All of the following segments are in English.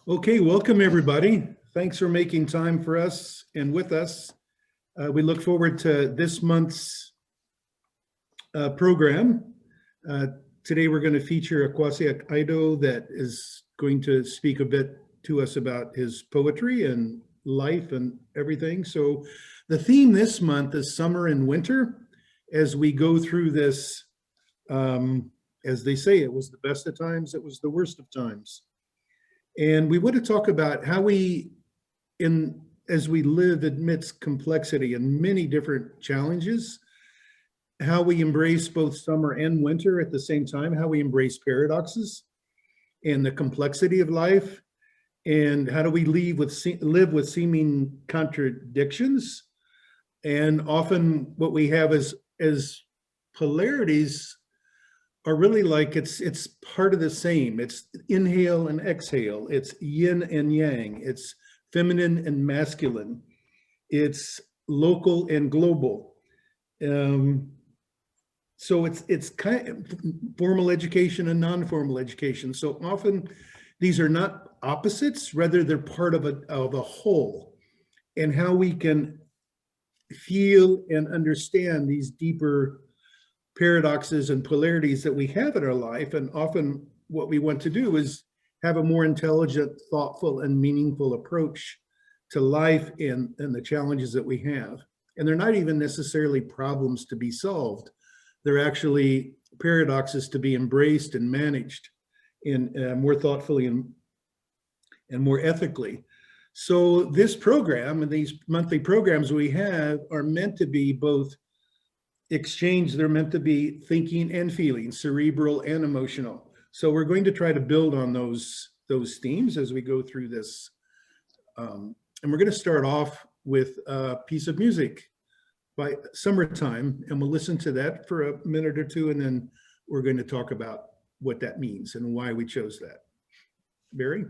Okay, welcome everybody. Thanks for making time for us and with us. We look forward to this month's program. Uh, Today we're going to feature Akwasi Aido that is going to speak a bit to us about his poetry and life and everything. So the theme this month is summer and winter. As we go through this, as they say, it was the best of times, it was the worst of times. And we want to talk about how as we live amidst complexity and many different challenges, how we embrace both summer and winter at the same time, how we embrace paradoxes and the complexity of life, and how do we live with seeming contradictions. And often what we have as polarities are really like it's part of the same. It's inhale and exhale. It's yin and yang. It's feminine and masculine. It's local and global. So it's kind of formal education and non-formal education. So often these are not opposites, rather they're part of a whole. And how we can feel and understand these deeper paradoxes and polarities that we have in our life. And often what we want to do is have a more intelligent, thoughtful, and meaningful approach to life and the challenges that we have. And they're not even necessarily problems to be solved. They're actually paradoxes to be embraced and managed in more thoughtfully and more ethically. So this program and these monthly programs we have are meant to be both exchange. They're meant to be thinking and feeling, cerebral and emotional. So we're going to try to build on those themes as we go through this. And we're going to start off with a piece of music by Summertime, and we'll listen to that for a minute or two, and then we're going to talk about what that means and why we chose that. Barry?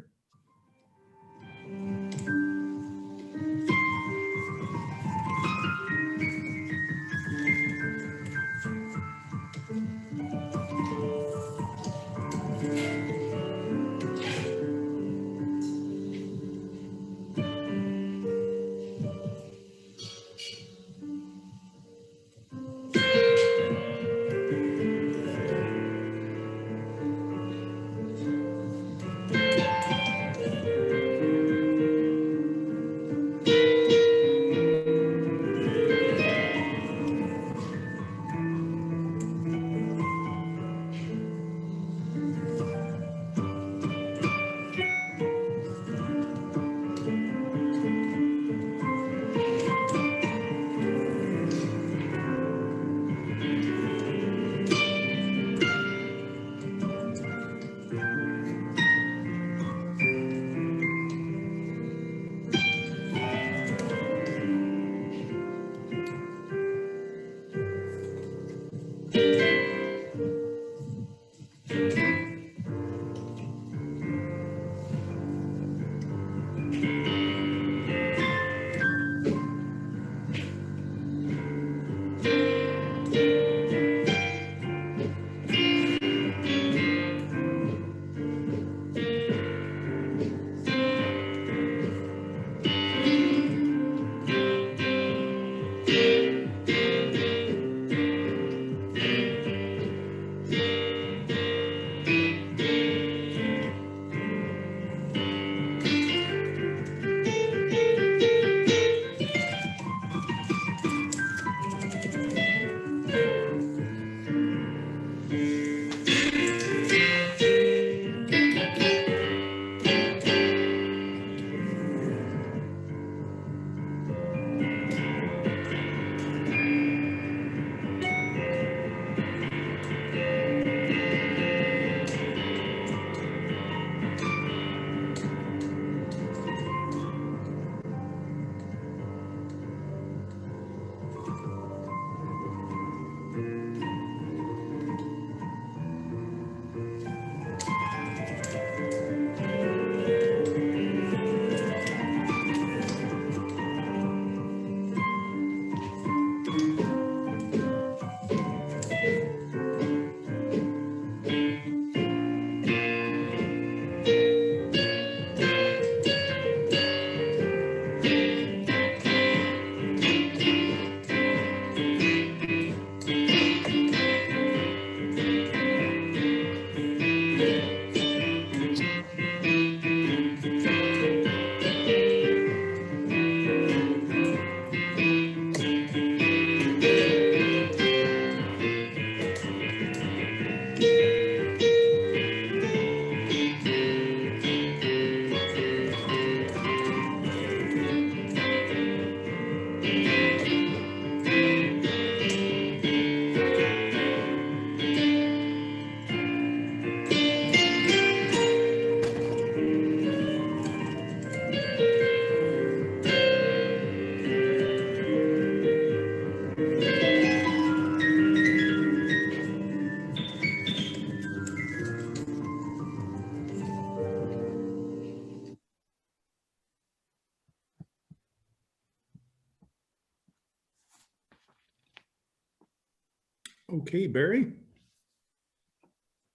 Okay, Barry?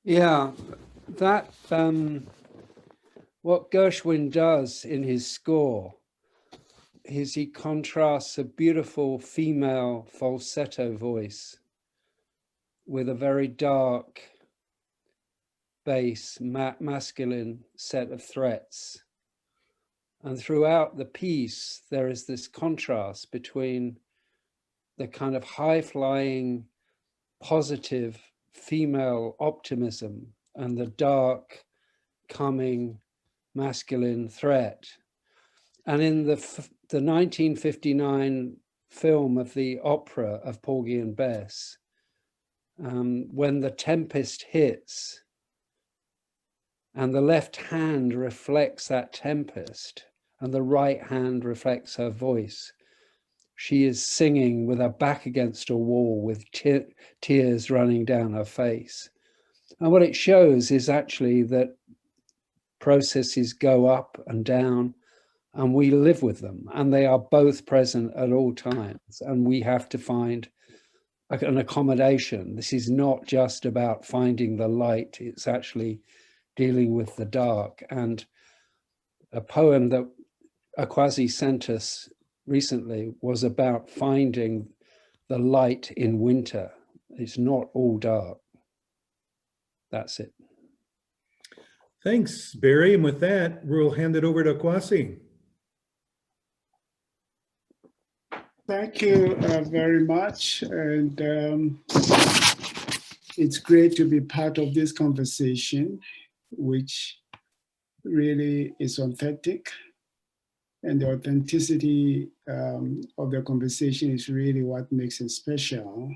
Yeah, that what Gershwin does in his score is he contrasts a beautiful female falsetto voice with a very dark bass, masculine set of threats. And throughout the piece, there is this contrast between the kind of high-flying, positive female optimism and the dark, coming masculine threat. And in the 1959 film of the opera of Porgy and Bess, when the tempest hits and the left hand reflects that tempest and the right hand reflects her voice, she is singing with her back against a wall with tears running down her face. And what it shows is actually that processes go up and down, and we live with them, and they are both present at all times, and we have to find an accommodation. This is not just about finding the light, it's actually dealing with the dark. And a poem that Akwasi sent us recently was about finding the light in winter. It's not all dark. That's it. Thanks, Barry. And with that, we'll hand it over to Akwasi. Thank you very much. And it's great to be part of this conversation, which really is authentic. And the authenticity of the conversation is really what makes it special,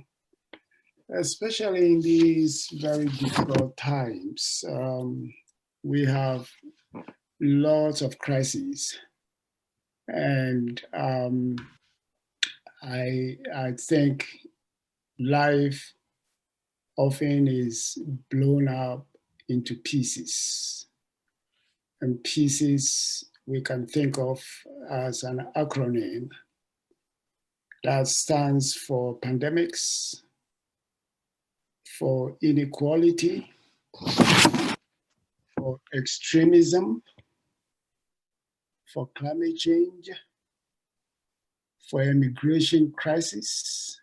especially in these very difficult times. We have lots of crises. And I think life often is blown up into pieces. And pieces we can think of as an acronym that stands for pandemics, for inequality, for extremism, for climate change, for immigration crisis,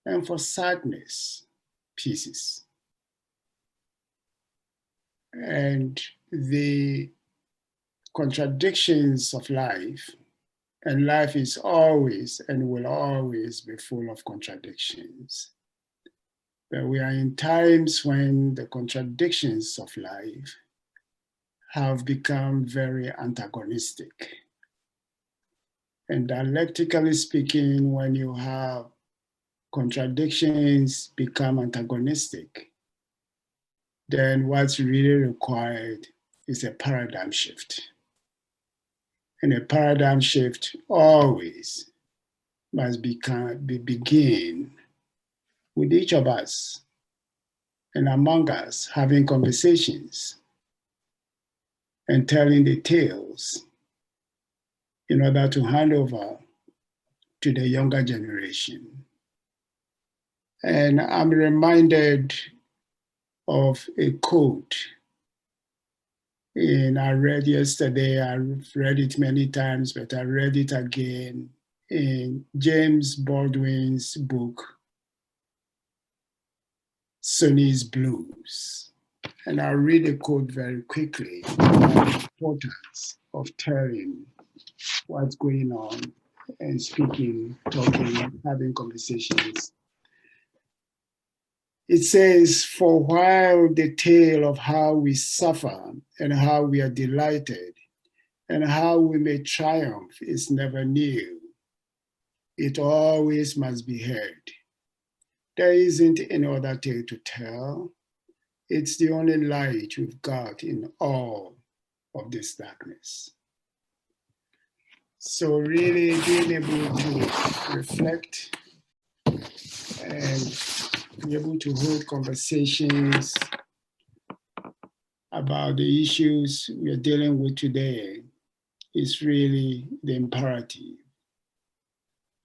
and for sadness pieces. And the contradictions of life, and life is always and will always be full of contradictions. But we are in times when the contradictions of life have become very antagonistic. And dialectically speaking, when you have contradictions become antagonistic, then what's really required is a paradigm shift. And a paradigm shift always must begin with each of us and among us having conversations and telling the tales in order to hand over to the younger generation. And I'm reminded of a quote I read yesterday. I've read it many times, but I read it again in James Baldwin's book, Sonny's Blues. And I'll read the quote very quickly about the importance of telling what's going on and speaking, talking, having conversations. It says, "For while the tale of how we suffer and how we are delighted and how we may triumph is never new, it always must be heard. There isn't any other tale to tell. It's the only light we've got in all of this darkness." So really being able to reflect and be able to hold conversations about the issues we are dealing with today is really the imperative.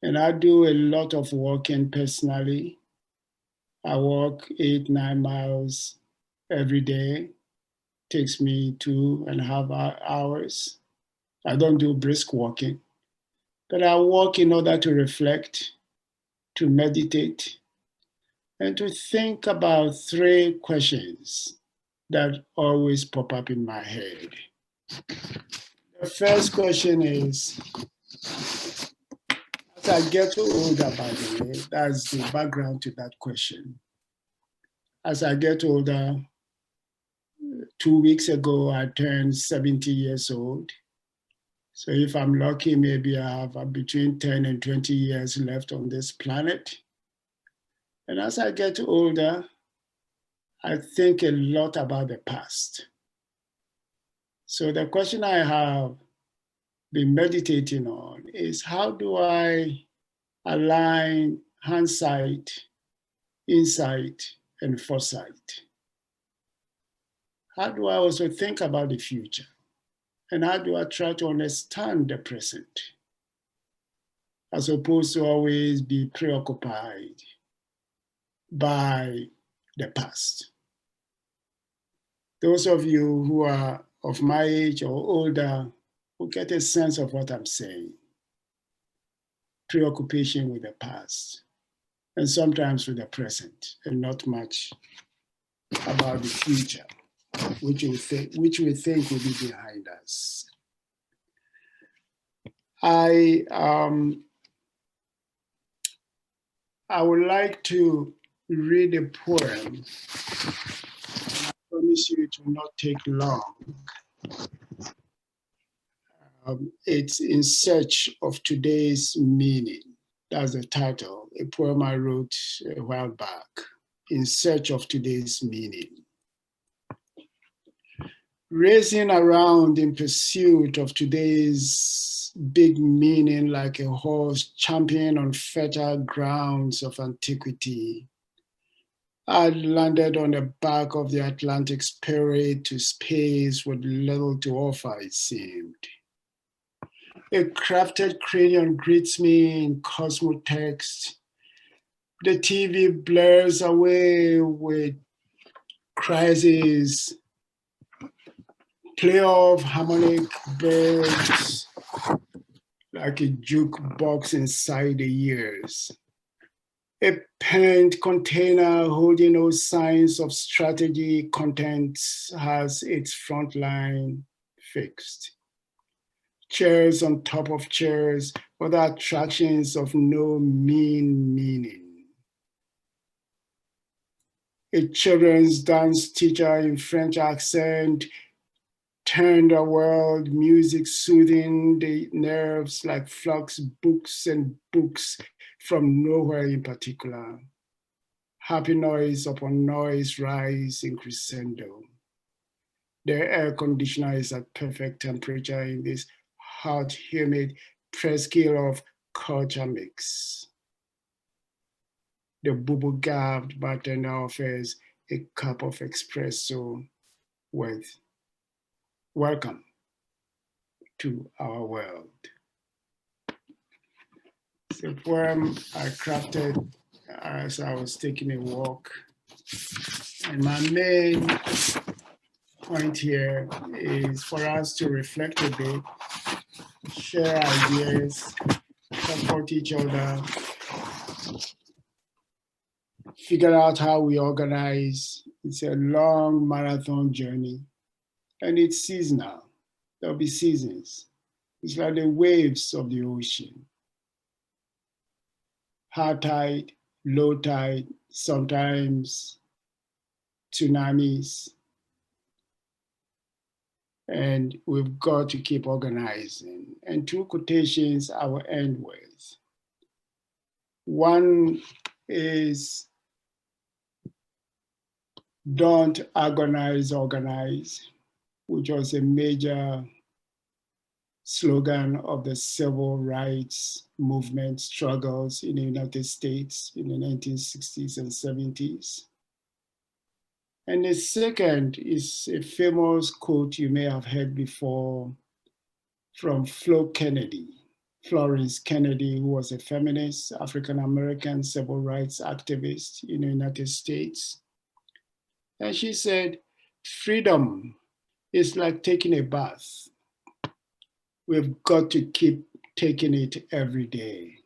And I do a lot of working personally I walk 8-9 miles every day. Takes me 2.5 hours. I don't do brisk walking, but I walk in order to reflect, to meditate, and to think about 3 questions that always pop up in my head. The first question is, as I get older, by the way, that's the background to that question. As I get older, 2 weeks ago, I turned 70 years old. So if I'm lucky, maybe I have between 10 and 20 years left on this planet. And as I get older, I think a lot about the past. So the question I have been meditating on is, how do I align hindsight, insight, and foresight? How do I also think about the future? And how do I try to understand the present, as opposed to always be preoccupied by the past? Those of you who are of my age or older will get a sense of what I'm saying. Preoccupation with the past, and sometimes with the present, and not much about the future, which we think will be behind us. I would like to read a poem. I promise you it will not take long. It's In Search of Today's Meaning. That's the title, a poem I wrote a while back, In Search of Today's Meaning. Racing around in pursuit of today's big meaning, like a horse champion on fertile grounds of antiquity, I landed on the back of the Atlantic's parade to space with little to offer, it seemed. A crafted cranium greets me in cosmotext. The TV blurs away with crises, play of harmonic birds like a jukebox inside the ears. A penned container holding no signs of strategy content has its front line fixed. Chairs on top of chairs, other attractions of no meaning. A children's dance teacher in French accent turned the world, music soothing the nerves like flux, books and books from nowhere in particular. Happy noise upon noise rise in crescendo. The air conditioner is at perfect temperature in this hot, humid presqu'île of culture mix. The bubble-garbed bartender offers a cup of espresso with "Welcome to our world." It's a poem I crafted as I was taking a walk. And my main point here is for us to reflect a bit, share ideas, support each other, figure out how we organize. It's a long marathon journey, and it's seasonal. There'll be seasons. It's like the waves of the ocean. High tide, low tide, sometimes tsunamis. And we've got to keep organizing. And 2 quotations I will end with. One is, "Don't agonize, organize," which was a major slogan of the civil rights movement struggles in the United States in the 1960s and 70s. And the second is a famous quote you may have heard before from Flo Kennedy. Florence Kennedy, who was a feminist, African-American civil rights activist in the United States. And she said, freedom is like taking a bath. We've got to keep taking it every day.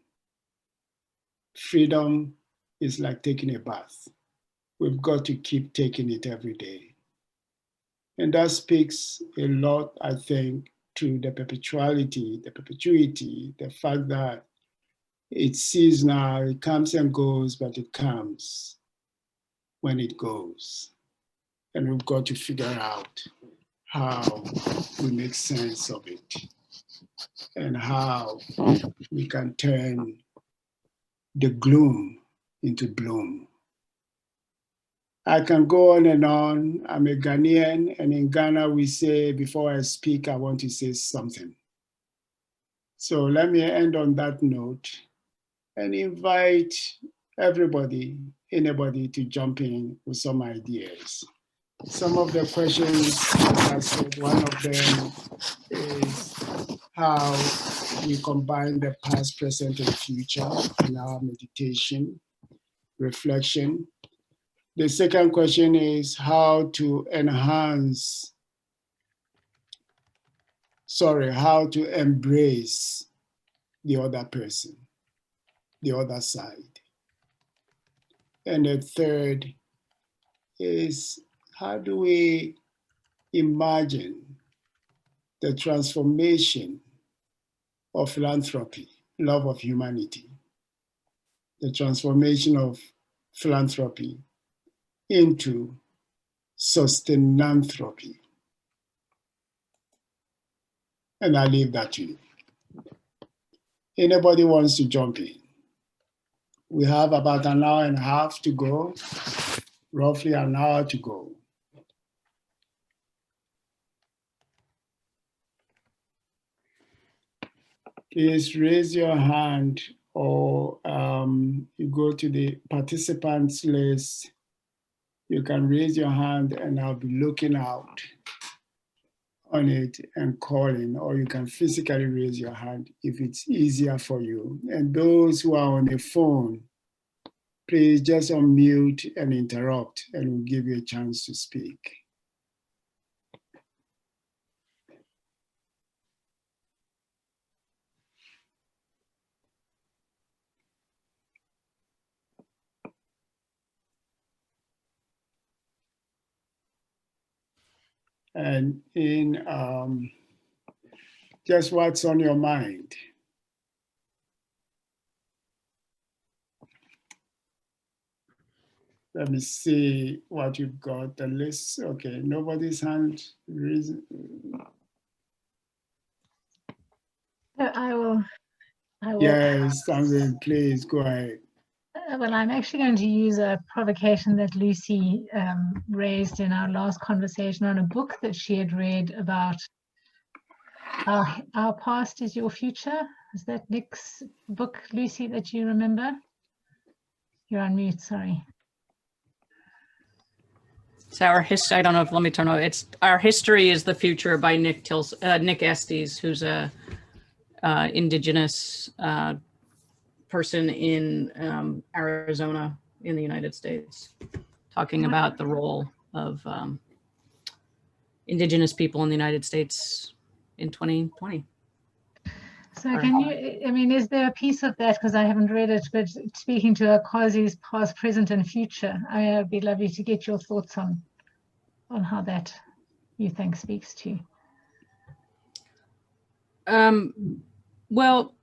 Freedom is like taking a bath. We've got to keep taking it every day. And that speaks a lot, I think, to the perpetuity, the fact that it's seasonal, it comes and goes, but it comes when it goes. And we've got to figure out how we make sense of it and how we can turn the gloom into bloom. I can go on and on. I'm a Ghanaian, and in Ghana we say, before I speak, I want to say something. So let me end on that note and invite everybody, anybody to jump in with some ideas. Some of the questions, as I said, one of them is how we combine the past, present, and future in our meditation, reflection. The second question is how to embrace the other person, the other side. And the third is how do we imagine the transformation of philanthropy, love of humanity, the transformation of philanthropy into sustainanthropy. And I leave that to you. Anybody wants to jump in? We have about an hour and a half to go, roughly an hour to go. Please raise your hand, or you go to the participants list. You can raise your hand and I'll be looking out on it and calling, or you can physically raise your hand if it's easier for you. And those who are on the phone, please just unmute and interrupt, and we'll give you a chance to speak. And in just what's on your mind. Let me see what you've got, the list. Okay, nobody's hand raised. I will. Yes, Sandrine, please go ahead. Well, I'm actually going to use a provocation that Lucy raised in our last conversation on a book that she had read about Our Past is Your Future. Is that Nick's book, Lucy, that you remember? You're on mute, sorry. It's our history. I don't know if, let me turn over. It's Our History is the Future by Nick Estes, who's a indigenous person in Arizona in the United States, talking about the role of indigenous people in the United States in 2020. So can you, I mean, is there a piece of that, because I haven't read it, but speaking to Akazi's past, present, and future, I'd be lovely to get your thoughts on how that you think speaks to you. Well,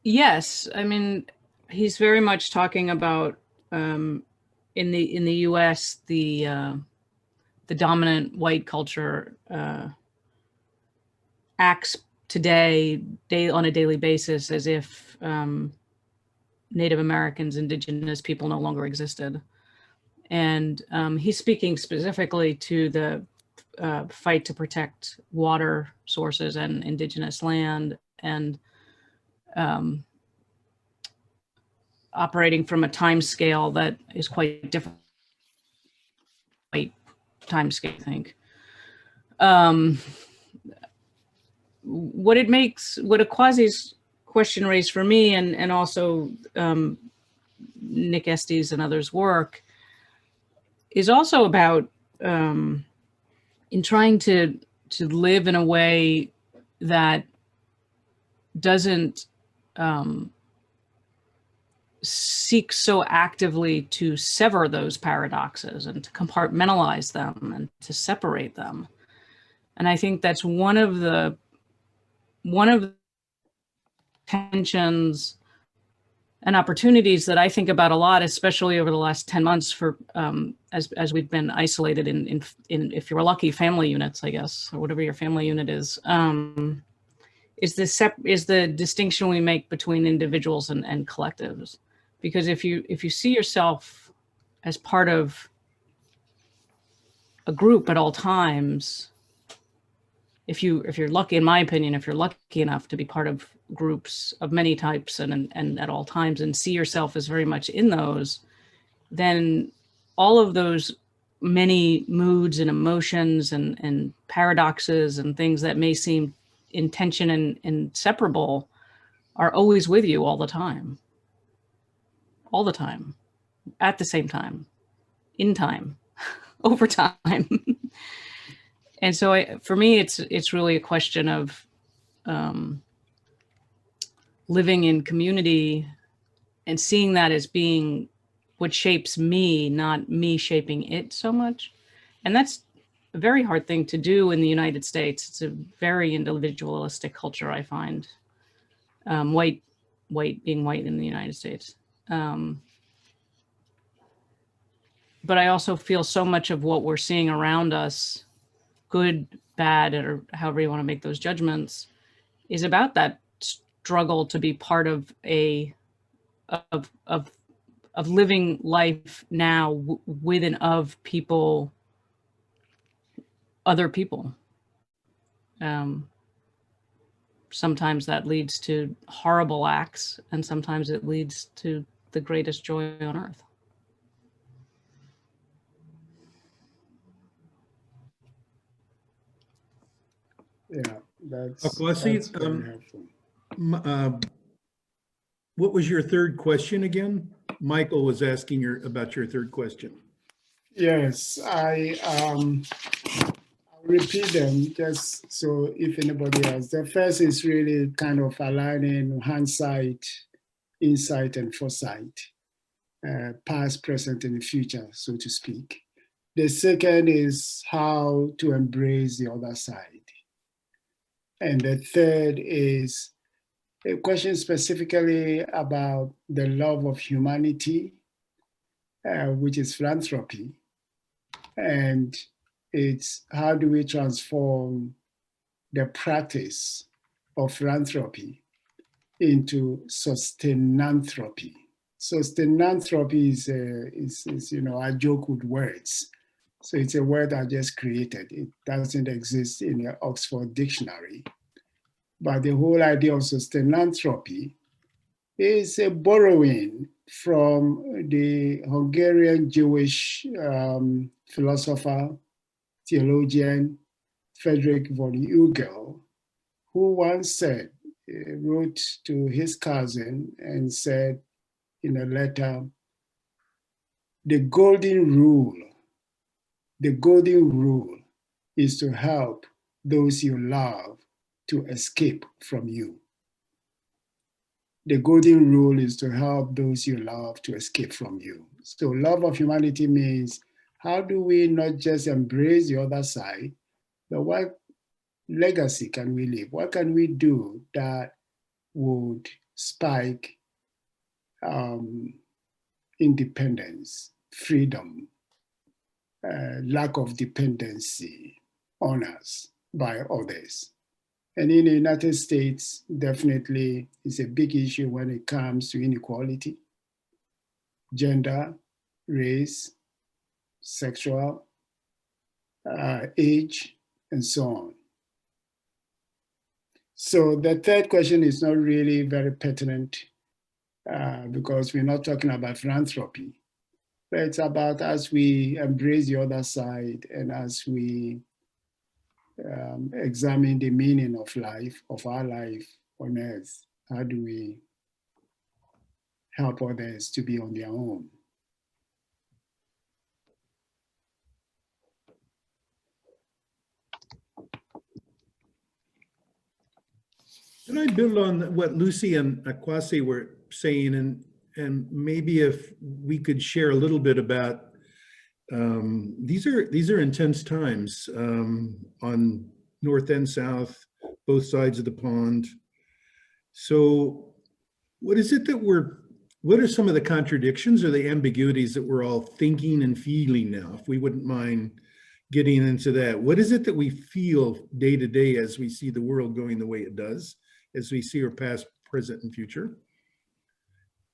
yes. I mean, he's very much talking about in the U.S. the dominant white culture acts today on a daily basis as if Native Americans, indigenous people no longer existed. And he's speaking specifically to the fight to protect water sources and indigenous land, and operating from a time scale that is quite different. Time scale, I think. what a Quasi's question raised for me, and also Nick Estes and others' work, is also about in trying to live in a way that doesn't seek so actively to sever those paradoxes and to compartmentalize them and to separate them. And I think that's one of the tensions and opportunities that I think about a lot, especially over the last 10 months for as we've been isolated in if you're lucky, family units, I guess, or whatever your family unit is the distinction we make between individuals and collectives. Because if you see yourself as part of a group at all times, if you're lucky, in my opinion, if you're lucky enough to be part of groups of many types and at all times, and see yourself as very much in those, then all of those many moods and emotions and paradoxes and things that may seem in tension and inseparable are always with you all the time, at the same time, in time, over time. And so for me, it's really a question of living in community and seeing that as being what shapes me, not me shaping it so much. And that's a very hard thing to do in the United States. It's a very individualistic culture, I find. White being white in the United States. But I also feel so much of what we're seeing around us, good, bad, or however you want to make those judgments, is about that struggle to be part of of living life now with and of people, other people. Sometimes that leads to horrible acts, and sometimes it leads to the greatest joy on earth. Yeah, that's Kwasi, very helpful. what was your third question again? Michael was asking about your third question. Yes, I'll repeat them just so if anybody else. The first is really kind of aligning hindsight, insight, and foresight, past, present, and future, so to speak. The second is how to embrace the other side. And the third is a question specifically about the love of humanity, which is philanthropy. And it's how do we transform the practice of philanthropy into sustainanthropy. Sustainanthropy is a joke with words. So it's a word I just created. It doesn't exist in the Oxford Dictionary. But the whole idea of sustainanthropy is a borrowing from the Hungarian Jewish philosopher, theologian, Friedrich von Hegel, who once said, wrote to his cousin and said in a letter, the golden rule is to help those you love to escape from you. The golden rule is to help those you love to escape from you. So love of humanity means how do we not just embrace the other side, but what legacy can we leave? What can we do that would spike independence, freedom, lack of dependency on us by others? And in the United States, definitely it's a big issue when it comes to inequality, gender, race, sexual, age, and so on. So the third question is not really very pertinent because we're not talking about philanthropy, but it's about as we embrace the other side and as we examine the meaning of life, of our life on earth. How do we help others to be on their own? Can I build on what Lucy and Akwasi were saying, and maybe if we could share a little bit about these are intense times on north and south, both sides of the pond. So what is it that what are some of the contradictions or the ambiguities that we're all thinking and feeling now? If we wouldn't mind getting into that, what is it that we feel day to day as we see the world going the way it does, as we see our past, present, and future?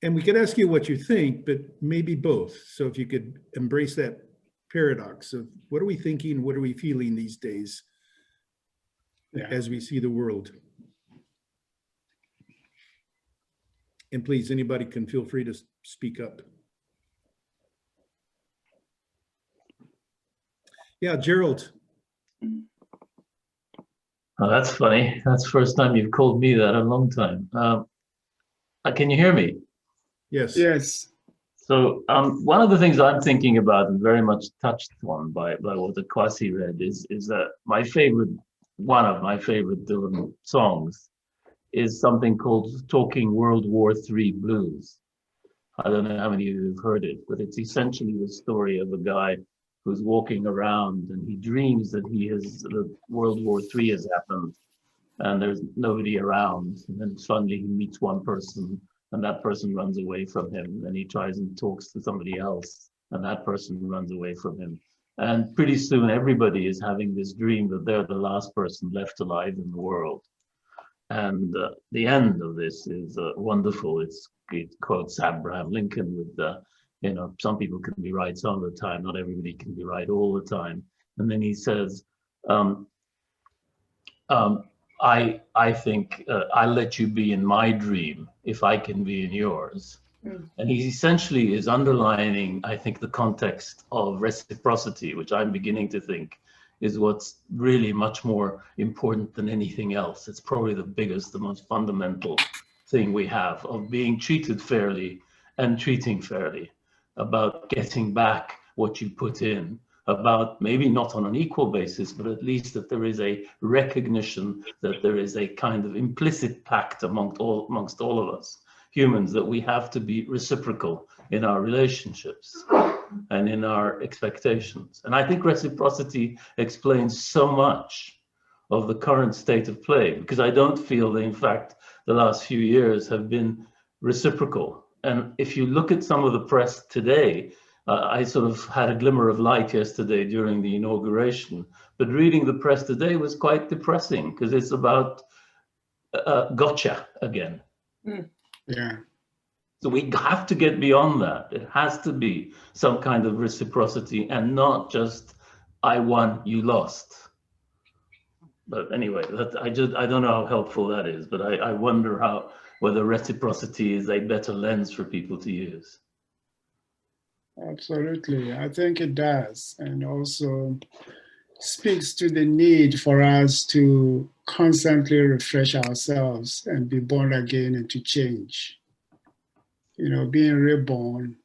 And we could ask you what you think, but maybe both. So if you could embrace that paradox of what are we thinking, what are we feeling these days as we see the world? And please, anybody can feel free to speak up. Yeah, Gerald. Oh, that's funny. That's the first time you've called me that in a long time. Can you hear me? Yes. Yes. So one of the things I'm thinking about and very much touched on by what Akwasi read is that one of my favorite Dylan songs is something called Talking World War III Blues. I don't know how many of you have heard it, but it's essentially the story of a guy who's walking around and he dreams that that World War III has happened and there's nobody around. And then suddenly he meets one person and that person runs away from him. And he tries and talks to somebody else and that person runs away from him. And pretty soon everybody is having this dream that they're the last person left alive in the world. And the end of this is wonderful. It quotes Abraham Lincoln with, some people can be right some of the time, not everybody can be right all the time. And then he says, I think I'll let you be in my dream if I can be in yours. And he essentially is underlining, I think, the context of reciprocity, which I'm beginning to think is what's really much more important than anything else. It's probably the biggest, the most fundamental thing we have of being treated fairly and treating fairly, about getting back what you put in, about maybe not on an equal basis, but at least that there is a recognition that there is a kind of implicit pact amongst all of us humans, that we have to be reciprocal in our relationships and in our expectations. And I think reciprocity explains so much of the current state of play, because I don't feel that, in fact, the last few years have been reciprocal. And if you look at some of the press today, I sort of had a glimmer of light yesterday during the inauguration, but reading the press today was quite depressing because it's about gotcha again. Yeah. So we have to get beyond that. It has to be some kind of reciprocity and not just I won, you lost. But anyway, I don't know how helpful that is, but I wonder whether reciprocity is a better lens for people to use. Absolutely. I think it does. And also speaks to the need for us to constantly refresh ourselves and be born again and to change. Being reborn.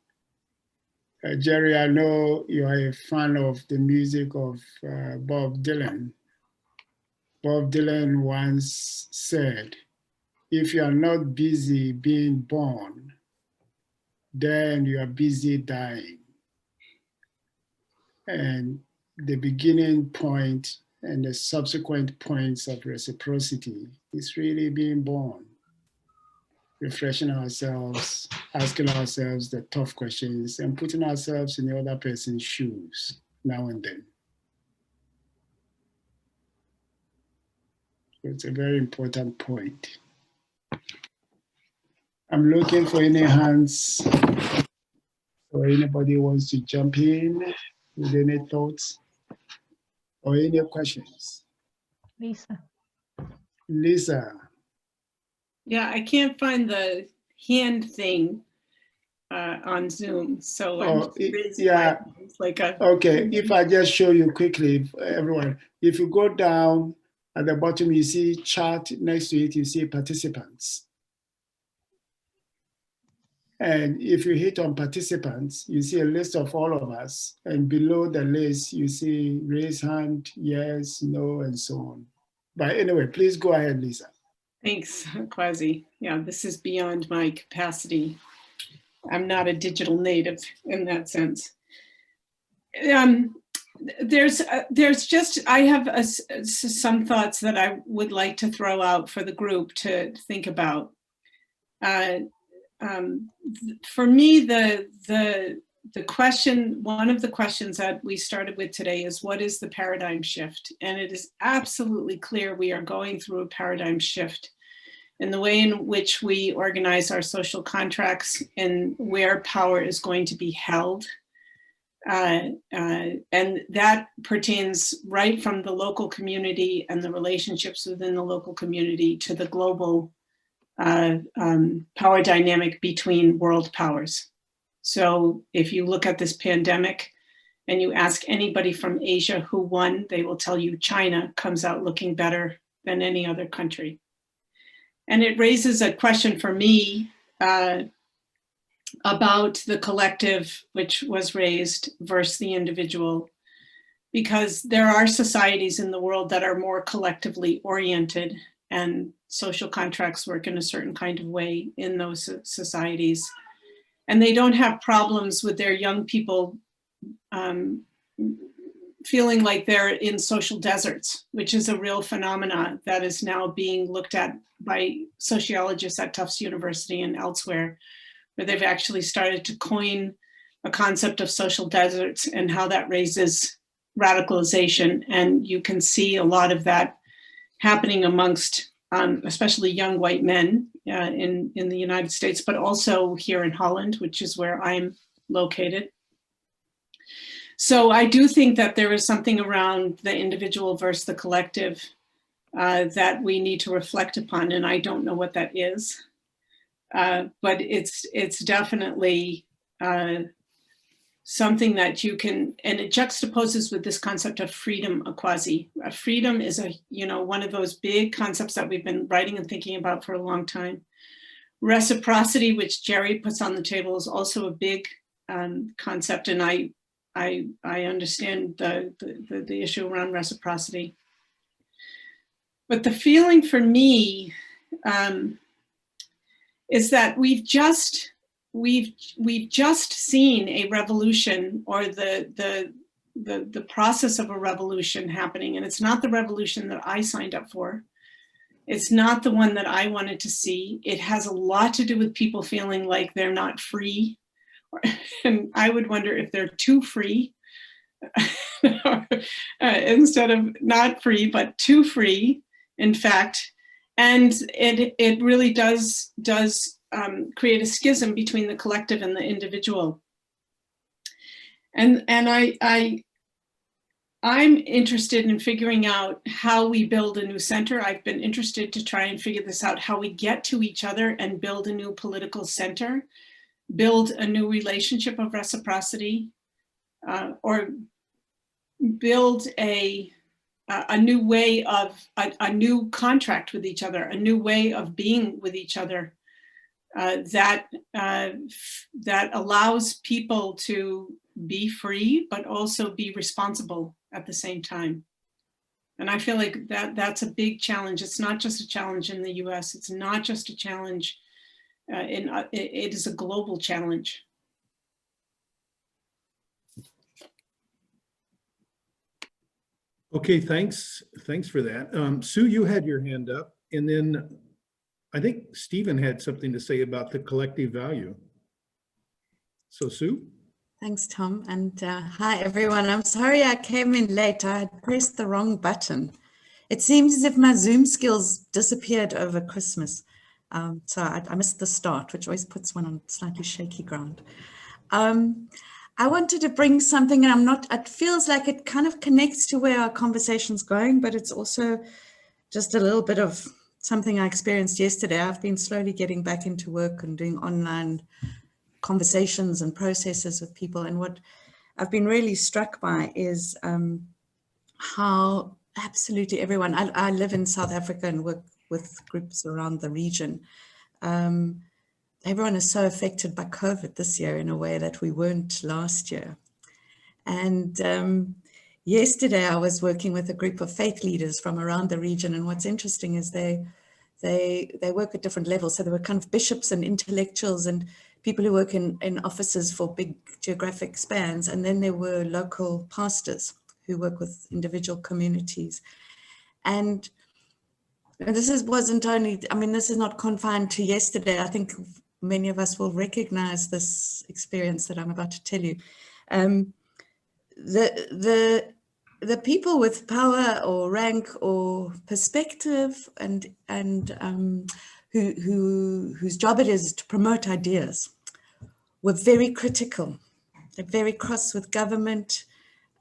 Jerry, I know you are a fan of the music of Bob Dylan. Bob Dylan once said, if you are not busy being born, then you are busy dying. And the beginning point and the subsequent points of reciprocity is really being born. Refreshing ourselves, asking ourselves the tough questions, and putting ourselves in the other person's shoes now and then. So it's a very important point. I'm looking for any hands or anybody who wants to jump in with any thoughts or any questions. Lisa. Yeah, I can't find the hand thing. on Zoom. So Oh, yeah. It's like a okay. If I just show you quickly, everyone, if you go down at the bottom, you see chat. Next to it, you see participants. And if you hit on participants, you see a list of all of us. And below the list, you see raise hand, yes, no, and so on. But anyway, please go ahead, Lisa. Thanks, Kwasi. Yeah, this is beyond my capacity. I'm not a digital native in that sense. There's just, I have some thoughts that I would like to throw out for the group to think about. For me, the question, one of the questions that we started with today is, what is the paradigm shift? And it is absolutely clear we are going through a paradigm shift in the way in which we organize our social contracts and where power is going to be held. And that pertains right from the local community and the relationships within the local community to the global power dynamic between world powers. So if you look at this pandemic and you ask anybody from Asia who won, they will tell you China comes out looking better than any other country. And it raises a question for me about the collective, which was raised, versus the individual, because there are societies in the world that are more collectively oriented, and social contracts work in a certain kind of way in those societies. And they don't have problems with their young people feeling like they're in social deserts, which is a real phenomena that is now being looked at by sociologists at Tufts University and elsewhere, where they've actually started to coin a concept of social deserts and how that raises radicalization. And you can see a lot of that happening amongst especially young white men in the United States, but also here in Holland, which is where I'm located. So I do think that there is something around the individual versus the collective that we need to reflect upon, and I don't know what that is. But it's definitely something that you can, and it juxtaposes with this concept of freedom, Kwasi. Freedom is one of those big concepts that we've been writing and thinking about for a long time. Reciprocity, which Jerry puts on the table, is also a big concept, and I understand the issue around reciprocity. But the feeling for me is that we've just seen a revolution, or the process of a revolution happening, and it's not the revolution that I signed up for. It's not the one that I wanted to see. It has a lot to do with people feeling like they're not free, and I would wonder if they're too free, instead of not free, but too free, in fact. And it really does create a schism between the collective and the individual. And I'm interested in figuring out how we build a new center. I've been interested to try and figure this out, how we get to each other and build a new political center, build a new relationship of reciprocity, or build a new way of, a new contract with each other, a new way of being with each other, that allows people to be free, but also be responsible at the same time. And I feel like that's a big challenge. It's not just a challenge in the US. It's not just a challenge it is a global challenge. Okay, thanks for that. Sue, you had your hand up, and then I think Stephen had something to say about the collective value. So Sue? Thanks, Tom. And hi, everyone. I'm sorry I came in late. I had pressed the wrong button. It seems as if my Zoom skills disappeared over Christmas. So I missed the start, which always puts one on slightly shaky ground. I wanted to bring something, and it feels like it kind of connects to where our conversation's going, but it's also just a little bit of something I experienced yesterday. I've been slowly getting back into work and doing online conversations and processes with people. And what I've been really struck by is how absolutely everyone, I live in South Africa and work with groups around the region. Everyone is so affected by COVID this year in a way that we weren't last year. And yesterday I was working with a group of faith leaders from around the region. And what's interesting is they work at different levels. So there were kind of bishops and intellectuals and people who work in offices for big geographic spans. And then there were local pastors who work with individual communities. And this wasn't only, I mean, this is not confined to yesterday. I think many of us will recognize this experience that I'm about to tell you. The people with power or rank or perspective and whose job it is to promote ideas were very critical. They're very cross with government.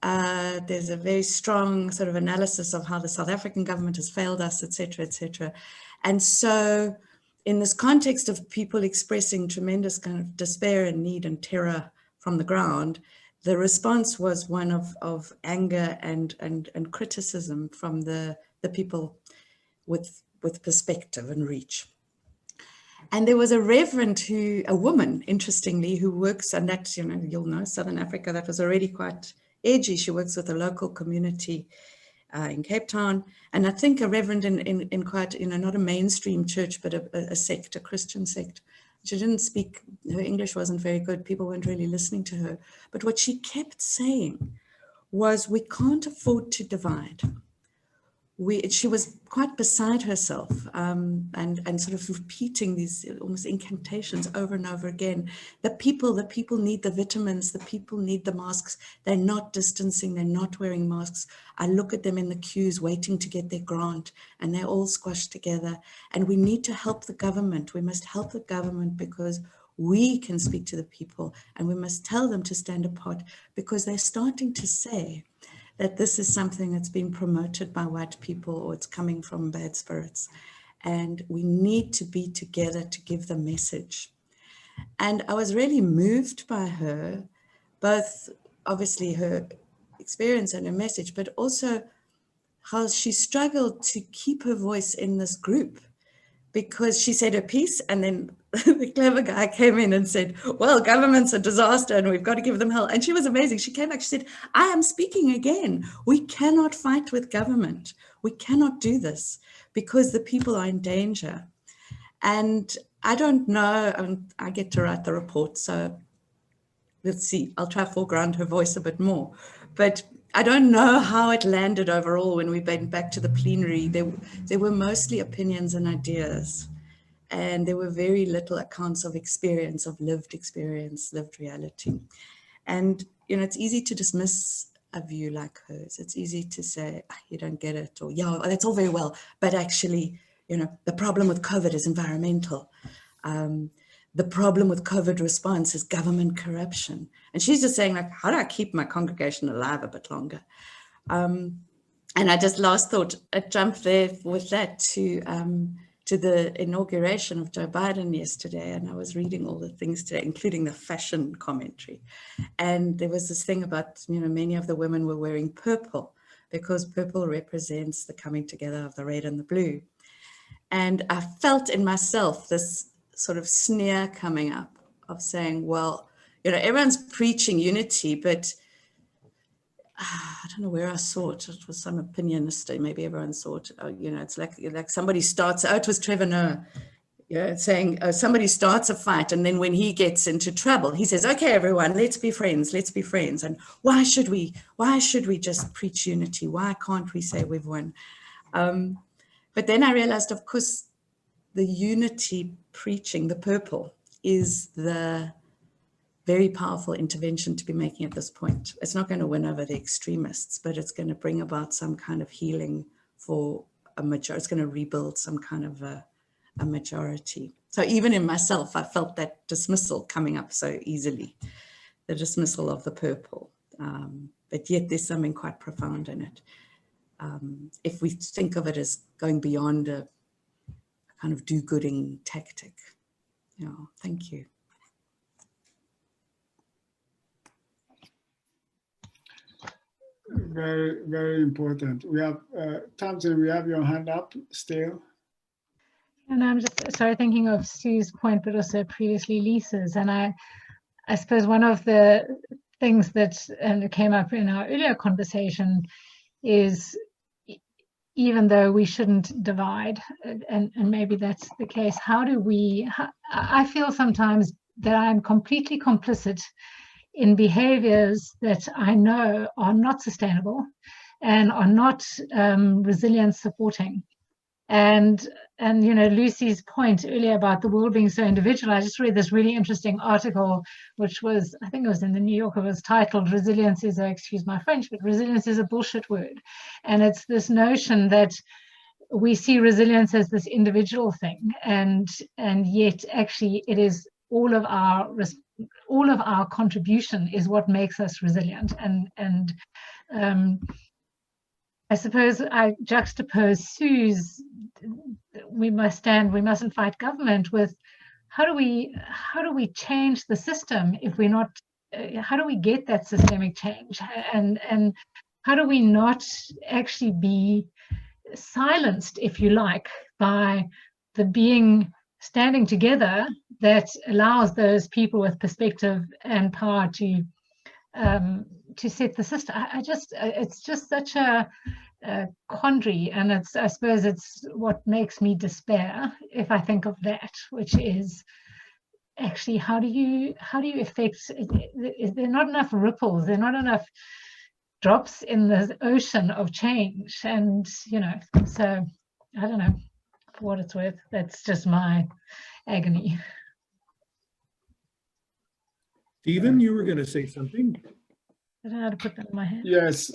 There's a very strong sort of analysis of how the South African government has failed us, et cetera, et cetera. And so in this context of people expressing tremendous kind of despair and need and terror from the ground, the response was one of anger and criticism from the people with perspective and reach. And there was a reverend a woman, interestingly, who works, and that's, you'll know, Southern Africa, that was already quite edgy. She works with a local community in Cape Town. And I think a reverend in quite, not a mainstream church, but a sect, a Christian sect. She didn't speak, her English wasn't very good. People weren't really listening to her. But what she kept saying was, we can't afford to divide. She was quite beside herself and sort of repeating these almost incantations over and over again. The people need the vitamins, the people need the masks. They're not distancing, they're not wearing masks. I look at them in the queues waiting to get their grant and they're all squashed together. And we need to help the government. We must help the government because we can speak to the people and we must tell them to stand apart because they're starting to say that this is something that's been promoted by white people or it's coming from bad spirits. And we need to be together to give the message. And I was really moved by her, both obviously her experience and her message, but also how she struggled to keep her voice in this group because she said her piece and then the clever guy came in and said, well, government's a disaster and we've got to give them help. And she was amazing. She came back, she said, I am speaking again. We cannot fight with government. We cannot do this because the people are in danger. And I don't know, I get to write the report, so let's see, I'll try to foreground her voice a bit more. But I don't know how it landed overall when we went back to the plenary. There were mostly opinions and ideas. And there were very little accounts of experience, of lived experience, lived reality. And, it's easy to dismiss a view like hers. It's easy to say, you don't get it, or yeah, that's all very well. But actually, the problem with COVID is environmental. The problem with COVID response is government corruption. And she's just saying, like, how do I keep my congregation alive a bit longer? And I just last thought, I jumped there with that to the inauguration of Joe Biden yesterday, and I was reading all the things today, including the fashion commentary. And there was this thing about, many of the women were wearing purple because purple represents the coming together of the red and the blue. And I felt in myself this sort of sneer coming up of saying, well, everyone's preaching unity, but I don't know where I saw it. It was some opinionist, maybe everyone saw it. It's like somebody starts, it was Trevor Noah, saying somebody starts a fight and then when he gets into trouble, he says, okay, everyone, let's be friends. And why should we just preach unity? Why can't we say we've won? But then I realized, of course, the unity preaching, the purple, is the very powerful intervention to be making at this point. It's not going to win over the extremists, but it's going to bring about some kind of healing for a majority. It's going to rebuild some kind of a majority. So even in myself, I felt that dismissal coming up so easily, the dismissal of the purple. But yet there's something quite profound in it. If we think of it as going beyond a kind of do-gooding tactic. Thank you. Very, very important. We have, Tamsin, we have your hand up still. And I'm just sorry thinking of Sue's point, but also previously Lisa's. And I suppose one of the things that came up in our earlier conversation is, even though we shouldn't divide, and maybe that's the case, how do we, I feel sometimes that I'm completely complicit in behaviors that I know are not sustainable and are not resilience supporting. And you know, Lucy's point earlier about the world being so individual, I just read this really interesting article, which was, I think it was in the New Yorker, was titled "Resilience is excuse my French, but resilience is a bullshit word." And it's this notion that we see resilience as this individual thing, and yet actually it is all of our contribution is what makes us resilient. And I suppose I juxtapose Sue's we mustn't fight government with how do we change the system if we're not, how do we get that systemic change, and how do we not actually be silenced, if you like, by the standing together that allows those people with perspective and power to set the system. It's just such a quandary, and I suppose it's what makes me despair if I think of that, which is actually how do you affect, is there not enough ripples, there are not enough drops in the ocean of change? And you know, so I don't know, for what it's worth, that's just my agony. Stephen, you were going to say something. I don't know how to put that in my head. Yes,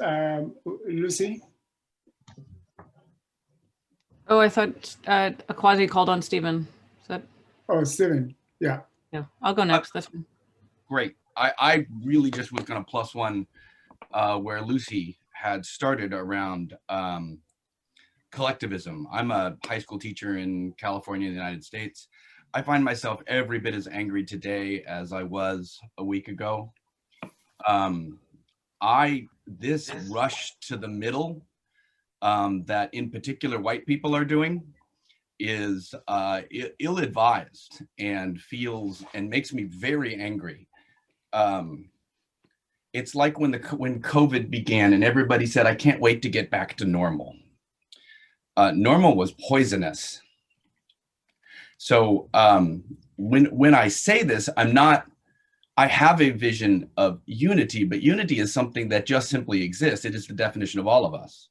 Lucy? Oh, I thought Akwasi called on Stephen. Is that? Oh, Stephen, yeah. Yeah, I'll go next. That's fine. Great. I really just was going to plus one where Lucy had started around collectivism. I'm a high school teacher in California, in the United States. I find myself every bit as angry today as I was a week ago. This rush to the middle that in particular white people are doing is ill-advised and makes me very angry. It's like when COVID began and everybody said, I can't wait to get back to normal. Normal was poisonous. So when I say this, I have a vision of unity, but unity is something that just simply exists. It is the definition of all of us.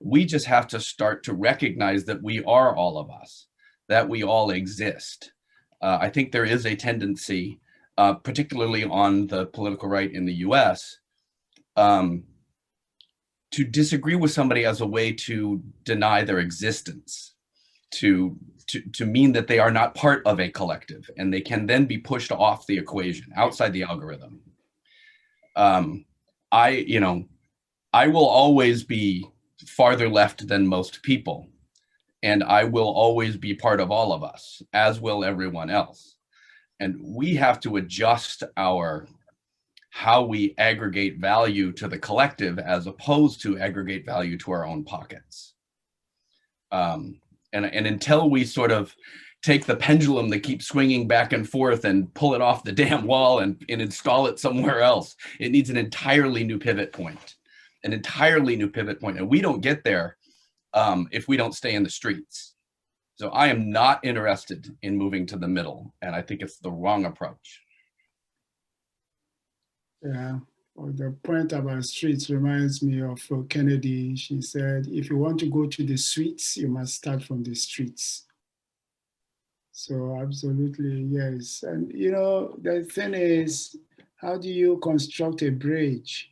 We just have to start to recognize that we are all of us, that we all exist. I think there is a tendency, particularly on the political right in the US, to disagree with somebody as a way to deny their existence, to mean that they are not part of a collective, and they can then be pushed off the equation, outside the algorithm. I will always be farther left than most people, and I will always be part of all of us, as will everyone else. And we have to adjust how we aggregate value to the collective as opposed to aggregate value to our own pockets. And until we sort of take the pendulum that keeps swinging back and forth and pull it off the damn wall and install it somewhere else, it needs an entirely new pivot point. And we don't get there if we don't stay in the streets. So I am not interested in moving to the middle, and I think it's the wrong approach. Yeah, well, the point about streets reminds me of Kennedy. She said, if you want to go to the streets, you must start from the streets. So absolutely, yes. And you know, the thing is, how do you construct a bridge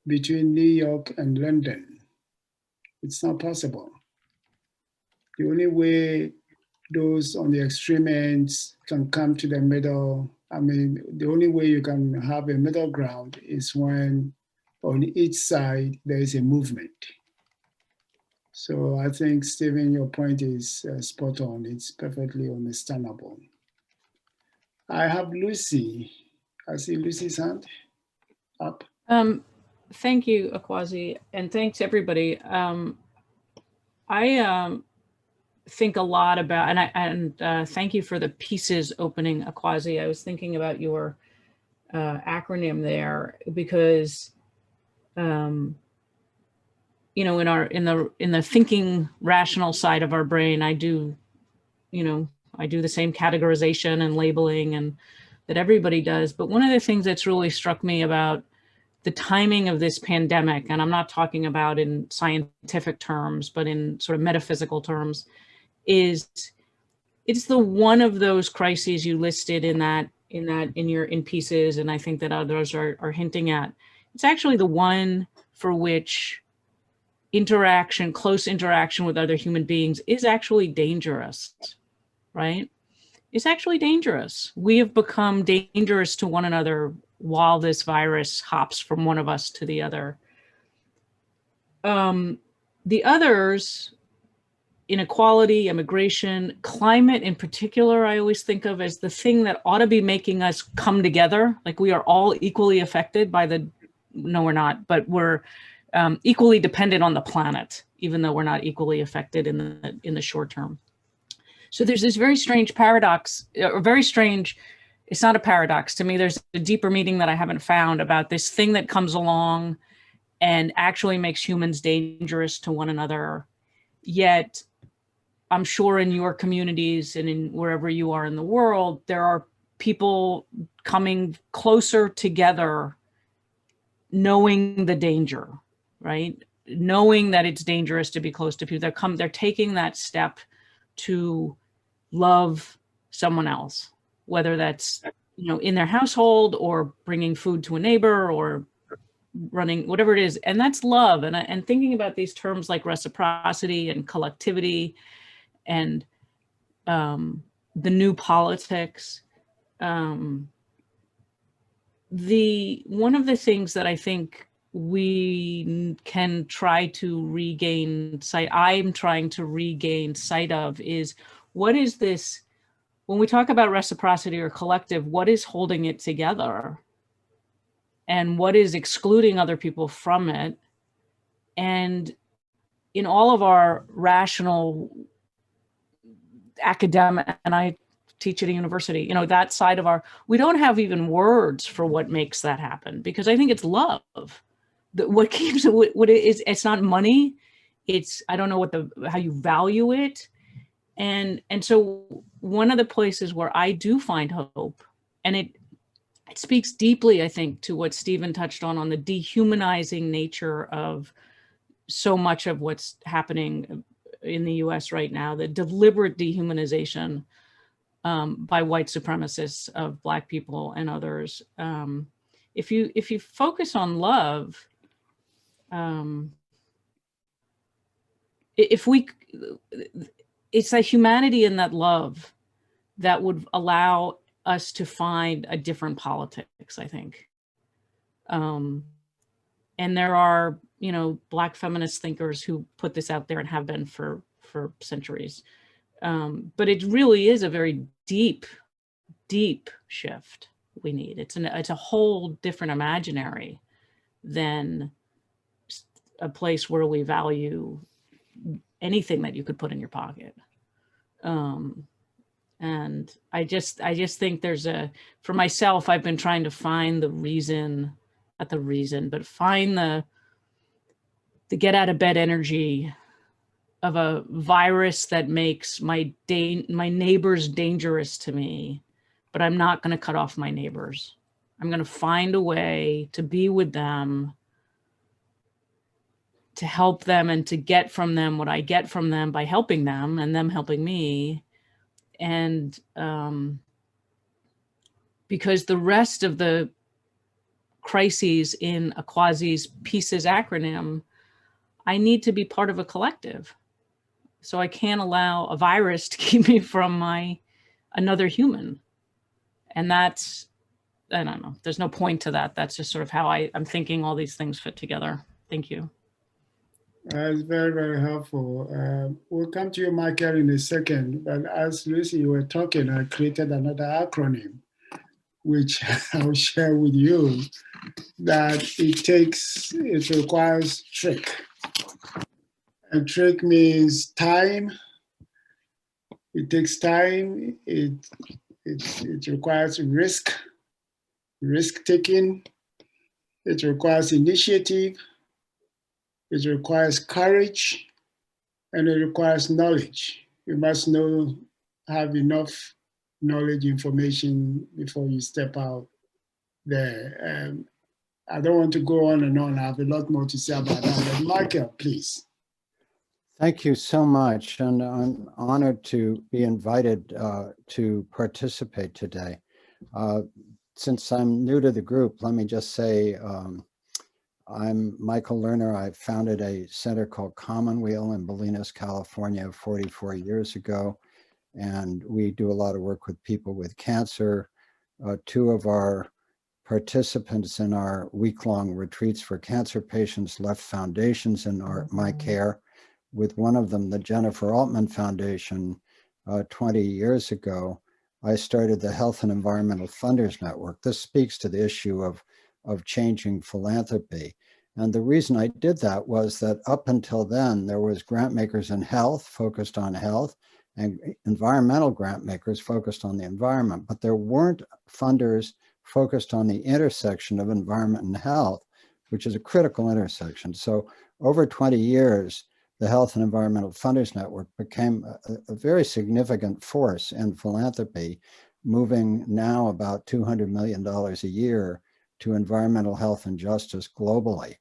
between New York and London? It's not possible. The only way those on the extreme ends can come to the middle, I mean, the only way you can have a middle ground is when on each side there is a movement. So I think, Stephen, your point is spot on. It's perfectly understandable. I have Lucy. I see Lucy's hand up. thank you, Akwazi, and thanks everybody. I think a lot about, and thank you for the pieces opening, Akwazi. I was thinking about your acronym there because, you know, in the thinking rational side of our brain, I do the same categorization and labeling and that everybody does. But one of the things that's really struck me about the timing of this pandemic, and I'm not talking about in scientific terms, but in sort of metaphysical terms, is it's the one of those crises you listed in pieces, and I think that others are hinting at. It's actually the one for which close interaction with other human beings is actually dangerous, right? It's actually dangerous. We have become dangerous to one another while this virus hops from one of us to the other. The others, inequality, immigration, climate in particular, I always think of as the thing that ought to be making us come together. Like we are all equally affected by no, we're not, but we're equally dependent on the planet, even though we're not equally affected in the short term. So there's this very strange paradox, or very strange, it's not a paradox to me. There's a deeper meaning that I haven't found about this thing that comes along and actually makes humans dangerous to one another. Yet I'm sure in your communities and in wherever you are in the world, there are people coming closer together, knowing the danger, right? Knowing that it's dangerous to be close to people. They're taking that step to love someone else, whether that's, in their household or bringing food to a neighbor or running, whatever it is. And that's love. And thinking about these terms like reciprocity and collectivity and the new politics. One of the things that I think we can try to regain sight, I'm trying to regain sight of, is what is this, when we talk about reciprocity or collective, what is holding it together? And what is excluding other people from it? And in all of our rational academic, and I teach at a university, that side of we don't have even words for what makes that happen, because I think it's love. What keeps what it is, it's not money. It's, I don't know how you value it. And so one of the places where I do find hope, and it speaks deeply, I think, to what Stephen touched on the dehumanizing nature of so much of what's happening in the US right now, the deliberate dehumanization by white supremacists of Black people and others. If you focus on love, it's that humanity and that love that would allow us to find a different politics, I think. And there are, Black feminist thinkers who put this out there and have been for centuries. But it really is a very deep, deep shift we need. It's a whole different imaginary than a place where we value anything that you could put in your pocket. And I just think for myself, I've been trying to find the reason, but find the get out of bed energy of a virus that makes my neighbors dangerous to me, but I'm not going to cut off my neighbors. I'm going to find a way to be with them, to help them, and to get from them what I get from them by helping them and them helping me. And because the rest of the crises in Akwazi's pieces acronym, I need to be part of a collective. So I can't allow a virus to keep me from another human. And that's, I don't know, there's no point to that. That's just sort of how I'm thinking all these things fit together. Thank you. It's very, very helpful. We'll come to you, Michael, in a second. But as Lucy, you were talking, I created another acronym. which I'll share with you, that it requires trick. And trick means time. It takes time. It requires risk taking. It requires initiative. It requires courage, and it requires knowledge. You must have enough knowledge, information before you step out there. I don't want to go on and on. I have a lot more to say about that. But Michael, please. Thank you so much. And I'm honored to be invited to participate today. Since I'm new to the group, let me just say, I'm Michael Lerner. I founded a center called Commonweal in Bolinas, California 44 years ago. And we do a lot of work with people with cancer. Two of our participants in our week-long retreats for cancer patients left foundations in my care. With one of them, the Jennifer Altman Foundation, 20 years ago, I started the Health and Environmental Funders Network. This speaks to the issue of changing philanthropy. And the reason I did that was that up until then, there was grant makers in health focused on health and environmental grant makers focused on the environment, but there weren't funders focused on the intersection of environment and health, which is a critical intersection. So over 20 years, the Health and Environmental Funders Network became a very significant force in philanthropy, moving now about $200 million a year to environmental health and justice globally.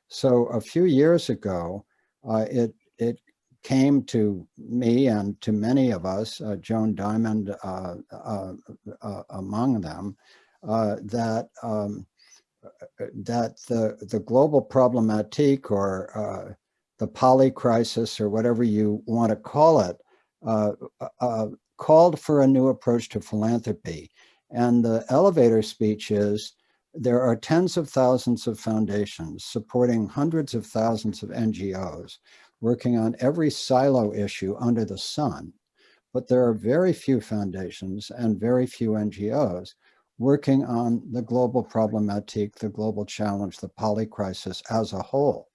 So a few years ago, it came to me and to many of us, Joan Diamond among them, that the global problematique, or the poly crisis, or whatever you want to call it, called for a new approach to philanthropy. And the elevator speech is, there are tens of thousands of foundations supporting hundreds of thousands of NGOs working on every silo issue under the sun, but there are very few foundations and very few NGOs working on the global problematique, the global challenge, the poly crisis as a whole.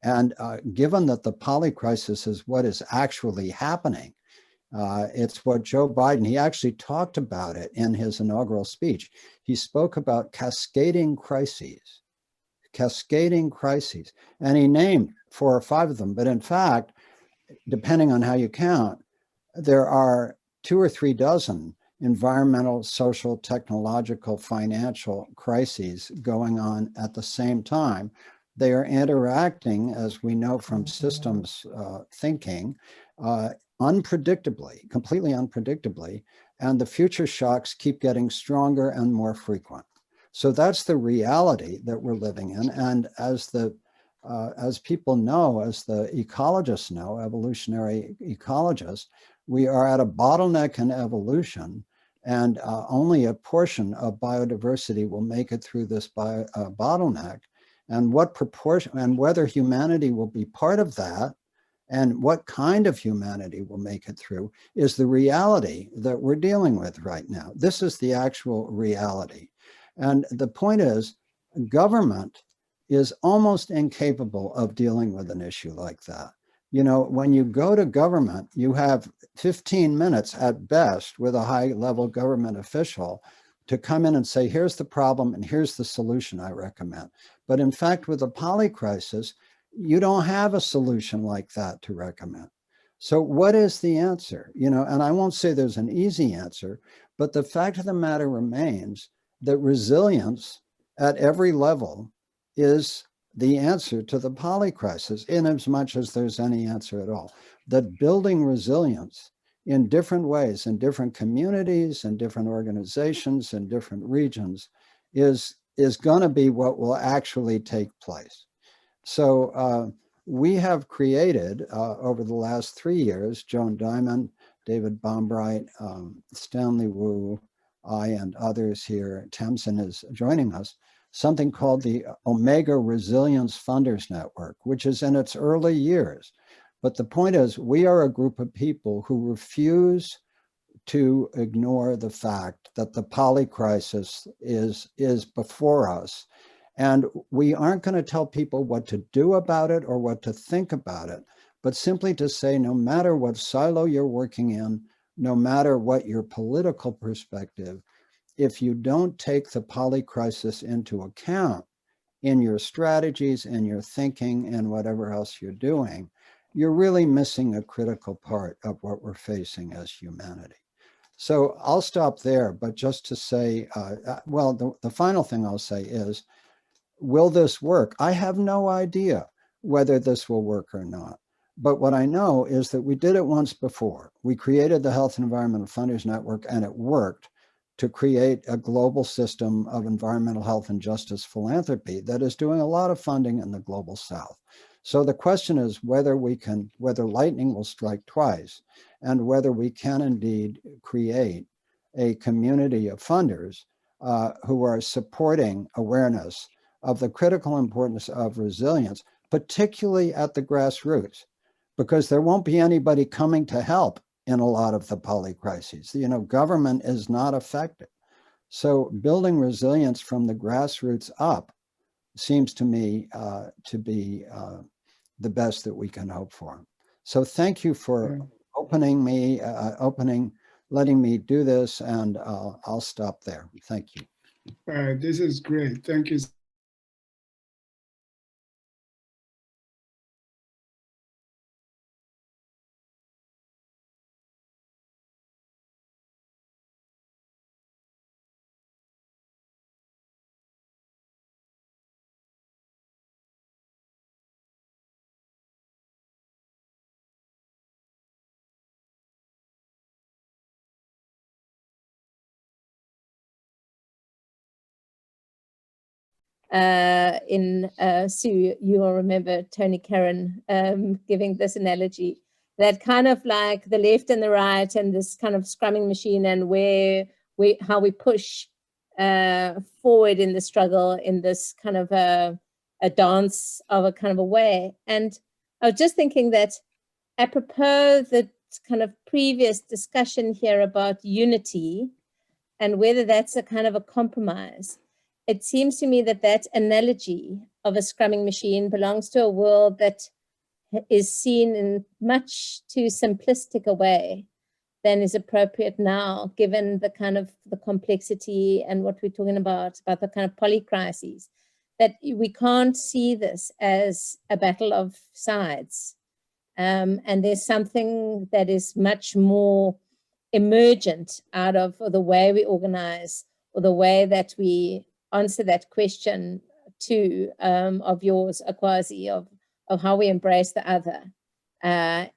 And given that the poly crisis is what is actually happening, it's what Joe Biden, he actually talked about it in his inaugural speech. He spoke about cascading crises, and he named 4 or 5 of them. But in fact, depending on how you count, there are 2 or 3 dozen environmental, social, technological, financial crises going on at the same time. They are interacting, as we know from systems thinking, unpredictably, completely unpredictably, and the future shocks keep getting stronger and more frequent. So that's the reality that we're living in. And as people know, as the ecologists know, evolutionary ecologists, we are at a bottleneck in evolution, and only a portion of biodiversity will make it through this bottleneck. And what proportion, and whether humanity will be part of that, and what kind of humanity will make it through, is the reality that we're dealing with right now. This is the actual reality. And the point is, government is almost incapable of dealing with an issue like that. You know, when you go to government, you have 15 minutes at best with a high-level government official to come in and say, here's the problem and here's the solution I recommend. But in fact, with the poly crisis, you don't have a solution like that to recommend. So what is the answer? You know, and I won't say there's an easy answer, but the fact of the matter remains that resilience at every level is the answer to the poly crisis, in as much as there's any answer at all. That building resilience in different ways, in different communities, and different organizations, and different regions is going to be what will actually take place. So we have created over the last 3 years, Joan Diamond, David Bombright, Stanley Wu, I and others here, Tamsin is joining us, something called the Omega Resilience Funders Network, which is in its early years. But the point is, we are a group of people who refuse to ignore the fact that the poly crisis is before us. And we aren't going to tell people what to do about it or what to think about it, but simply to say, no matter what silo you're working in, no matter what your political perspective, if you don't take the poly crisis into account in your strategies and your thinking and whatever else you're doing, you're really missing a critical part of what we're facing as humanity. So I'll stop there, but just to say, well, the final thing I'll say is, will this work? I have no idea whether this will work or not. But what I know is that we did it once before. We created the Health and Environmental Funders Network, and it worked to create a global system of environmental health and justice philanthropy that is doing a lot of funding in the global South. So the question is whether lightning will strike twice, and whether we can indeed create a community of funders who are supporting awareness of the critical importance of resilience, particularly at the grassroots, because there won't be anybody coming to help in a lot of the poly crises. You know, government is not effective. So building resilience from the grassroots up seems to me to be the best that we can hope for. So thank you for letting me do this, and I'll stop there. Thank you. This is great. Thank you. Sue, you will remember Tony Karan giving this analogy, that kind of like the left and the right and this kind of scrumming machine, and how we push forward in the struggle in this kind of a dance of a kind of a way. And I was just thinking that apropos the kind of previous discussion here about unity and whether that's a kind of a compromise, it seems to me that that analogy of a scrumming machine belongs to a world that is seen in much too simplistic a way than is appropriate now, given the kind of the complexity and what we're talking about the kind of polycrises, that we can't see this as a battle of sides. And there's something that is much more emergent out of the way we organize, or the way that we answer that question too, of yours, Akwazi, of how we embrace the other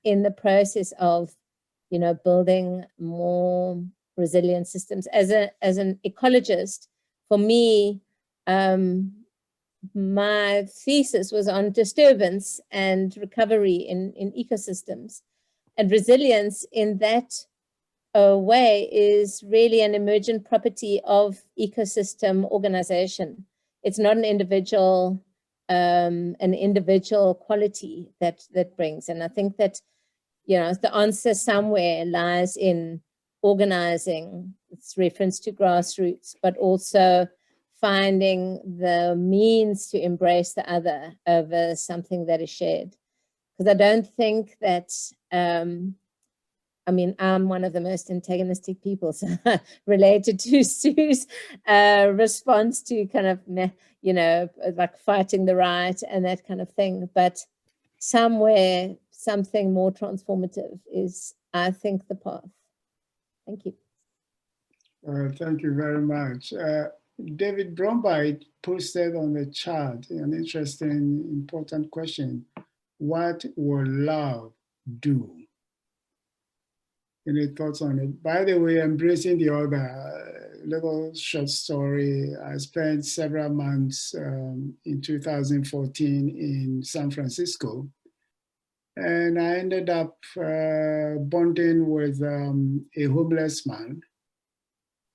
in the process of, you know, building more resilient systems. As an ecologist, for me, my thesis was on disturbance and recovery in ecosystems, and resilience in that way is really an emergent property of ecosystem organization. It's not an individual quality that brings. And I think that, you know, the answer somewhere lies in organizing. It's reference to grassroots, but also finding the means to embrace the other over something that is shared. Because I don't think that, I mean, I'm one of the most antagonistic people, so related to Sue's response to kind of, you know, like fighting the right and that kind of thing. But somewhere, something more transformative is, I think, the path. Thank you. Thank you very much. David Bromby posted on the chat an interesting, important question. What will love do? Any thoughts on it? By the way, embracing the other, little short story. I spent several months in 2014 in San Francisco, and I ended up bonding with a homeless man.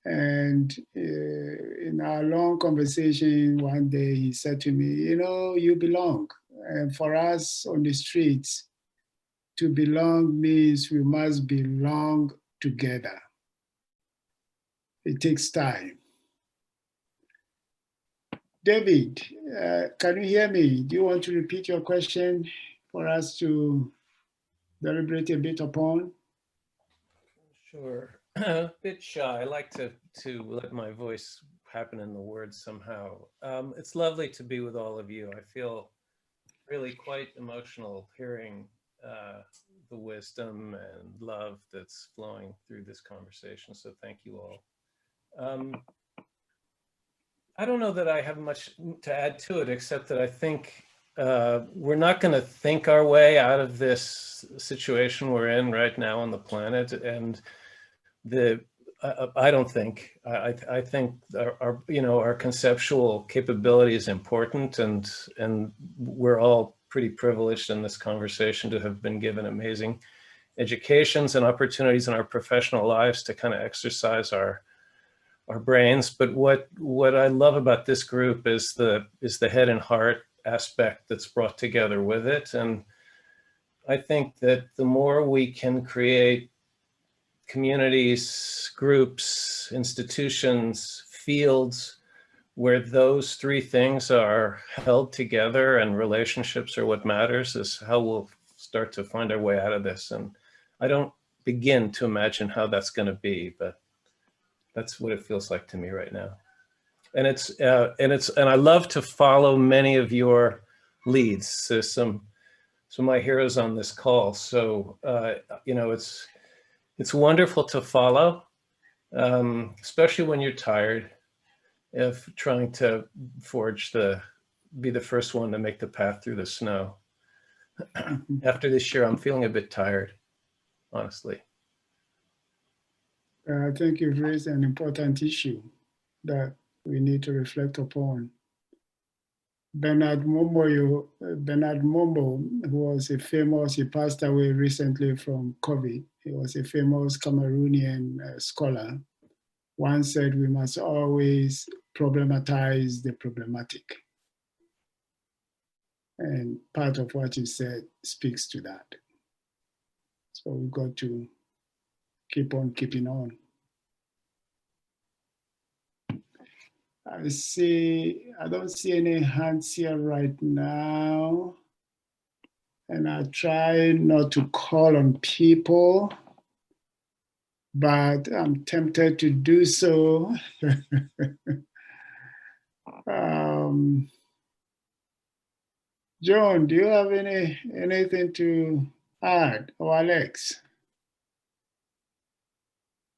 And in our long conversation one day, he said to me, you know, you belong. And for us on the streets, to belong means we must belong together. it takes time. David, can you hear me? Do you want to repeat your question for us to deliberate a bit upon? Sure. A bit shy. I like to let my voice happen in the words somehow. It's lovely to be with all of you. I feel really quite emotional hearing the wisdom and love that's flowing through this conversation. So thank you all. I don't know that I have much to add to it, except that I think we're not going to think our way out of this situation we're in right now on the planet. And I don't think, I think our conceptual capability is important, and we're all pretty privileged in this conversation to have been given amazing educations and opportunities in our professional lives to kind of exercise our brains. But what I love about this group is the head and heart aspect that's brought together with it. And I think that the more we can create communities, groups, institutions, fields where those three things are held together and relationships are what matters, is how we'll start to find our way out of this. And I don't begin to imagine how that's going to be, but that's what it feels like to me right now. And I love to follow many of your leads. There's some of my heroes on this call. So, it's wonderful to follow, especially when you're tired of trying to be the first one to make the path through the snow. After this year, I'm feeling a bit tired, honestly. I think you've raised an important issue that we need to reflect upon. Bernard Mombo, who was he passed away recently from COVID. He was a famous Cameroonian scholar. Once said, we must always problematize the problematic. And part of what you said speaks to that. So we've got to keep on keeping on. I don't see any hands here right now. And I try not to call on people, but I'm tempted to do so. John, do you have anything to add? Or Alex?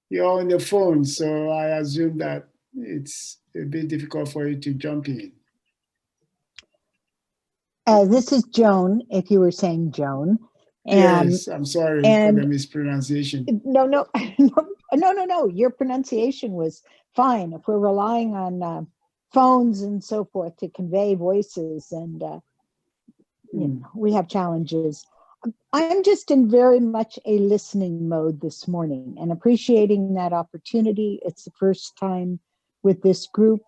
You're on the phone, so I assume that it's a bit difficult for you to jump in. This is Joan, if you were saying Joan. Yes, I'm sorry for the mispronunciation. No. Your pronunciation was fine. If we're relying on phones and so forth to convey voices, and we have challenges. I'm just in very much a listening mode this morning and appreciating that opportunity. It's the first time with this group.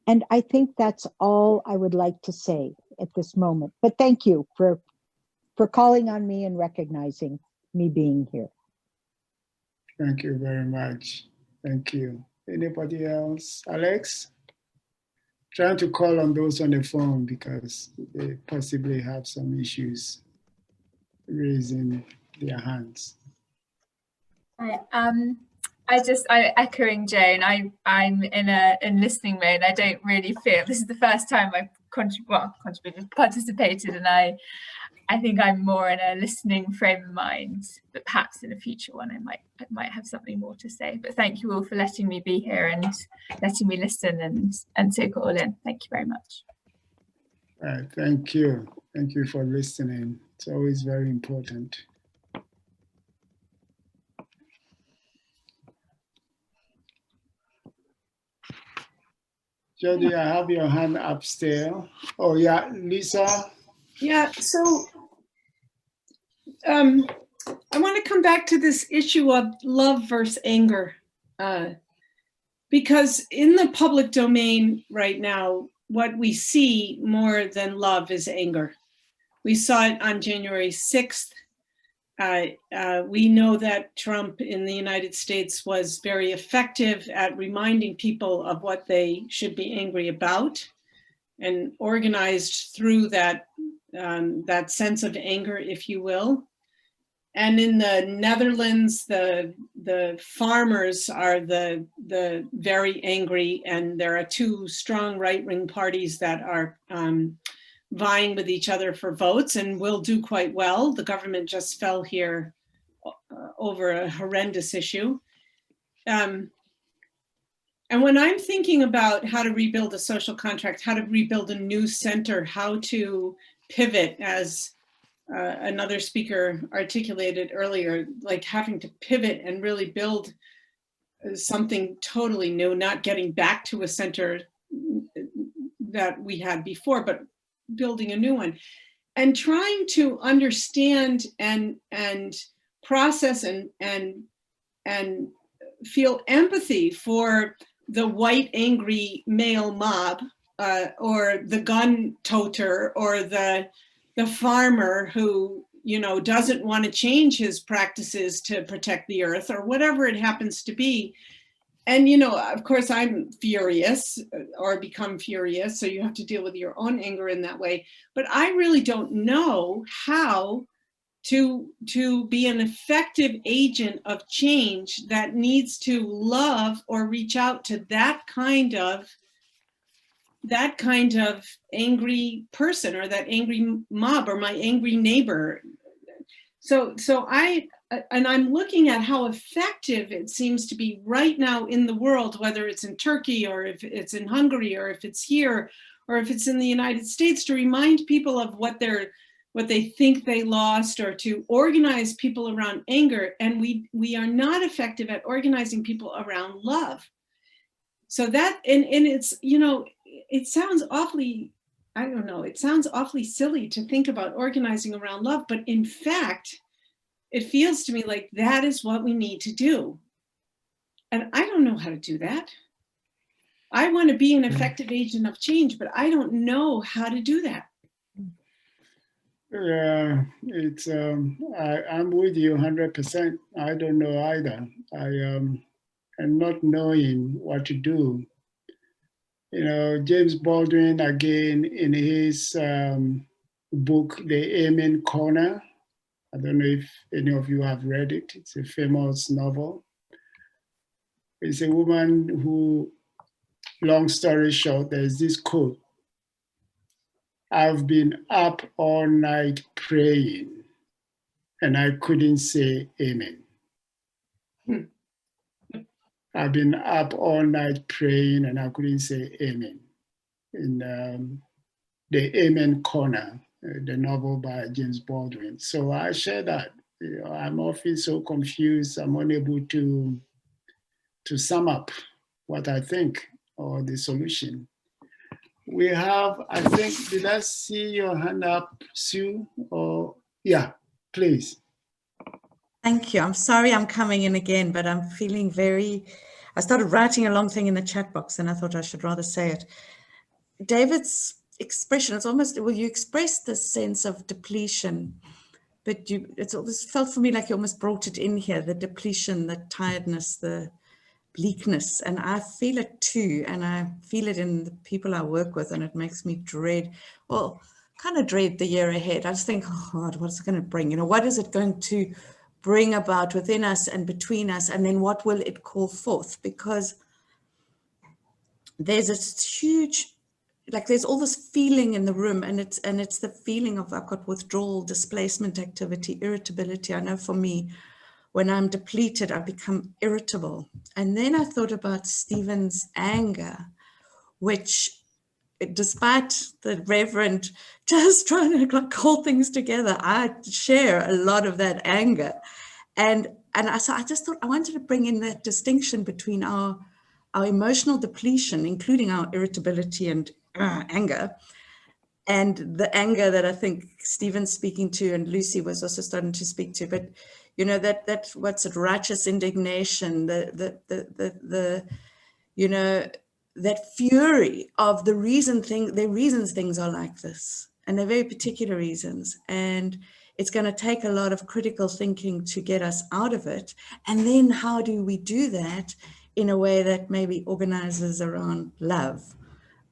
And I think that's all I would like to say at this moment. But thank you for calling on me and recognizing me being here. Thank you very much. Thank you. Anybody else? Alex? Trying to call on those on the phone because they possibly have some issues raising their hands. I echoing Jane. I'm in listening mode. I don't really feel this is the first time I've participated, and I think I'm more in a listening frame of mind. But perhaps in a future one, I might have something more to say. But thank you all for letting me be here and letting me listen and take it all in. Thank you very much. All right, thank you. Thank you for listening. It's always very important. Jody, I have your hand upstairs. Oh yeah, Lisa. Yeah, so I want to come back to this issue of love versus anger, because in the public domain right now, what we see more than love is anger. We saw it on January 6th. We know that Trump in the United States was very effective at reminding people of what they should be angry about, and organized through that, that sense of anger, if you will. And in the Netherlands, the farmers are the very angry, and there are two strong right-wing parties that are vying with each other for votes and will do quite well. The government just fell here over a horrendous issue. And when I'm thinking about how to rebuild a social contract, how to rebuild a new center, how to pivot, as another speaker articulated earlier, like having to pivot and really build something totally new, not getting back to a center that we had before, but building a new one, and trying to understand and process and feel empathy for the white angry male mob, or the gun toter, or the farmer who, you know, doesn't want to change his practices to protect the earth, or whatever it happens to be. And, you know, of course, I'm furious or become furious, so you have to deal with your own anger in that way. But I really don't know how to be an effective agent of change that needs to love or reach out to that kind of angry person, or that angry mob, or my angry neighbor. So I'm looking at how effective it seems to be right now in the world, whether it's in Turkey, or if it's in Hungary, or if it's here, or if it's in the United States, to remind people of what they think they lost, or to organize people around anger. And we are not effective at organizing people around love. So that, and it's, you know, it sounds awfully, I don't know, it sounds awfully silly to think about organizing around love, but in fact, it feels to me like that is what we need to do. And I don't know how to do that. I want to be an effective agent of change, but I don't know how to do that. Yeah, it's I'm with you 100%. I don't know either. And not knowing what to do. You know, James Baldwin, again, in his book, The Amen Corner, I don't know if any of you have read it. It's a famous novel. It's a woman who, long story short, there's this quote: "I've been up all night praying and I couldn't say amen." I've been up all night praying and I couldn't say amen. In The Amen Corner, the novel by James Baldwin. So I share that. You know, I'm often so confused, I'm unable to sum up what I think or the solution. We have, I think, did I see your hand up, Sue? Or yeah, please. Thank you. I'm sorry I'm coming in again, but I'm feeling I started writing a long thing in the chat box and I thought I should rather say it. David's expression, it's almost, well, you expressed this sense of depletion, but it's always felt for me like you almost brought it in here, the depletion, the tiredness, the bleakness, and I feel it too, and I feel it in the people I work with, and it makes me dread the year ahead. I just think, oh God, what's it going to bring? You know, what is it going to bring about within us and between us, and then what will it call forth? Because there's this huge, like there's all this feeling in the room, and it's the feeling of, I've got withdrawal, displacement activity, irritability. I know for me, when I'm depleted, I become irritable. And then I thought about Stephen's anger, which, despite the Reverend just trying to hold things together, I share a lot of that anger. And so I just thought I wanted to bring in that distinction between our emotional depletion, including our irritability and anger, and the anger that I think Stephen's speaking to, and Lucy was also starting to speak to. But you know, that what's it, righteous indignation, the you know, that fury of the reasons things are like this, and they're very particular reasons. And It's going to take a lot of critical thinking to get us out of it. And then how do we do that in a way that maybe organizes around love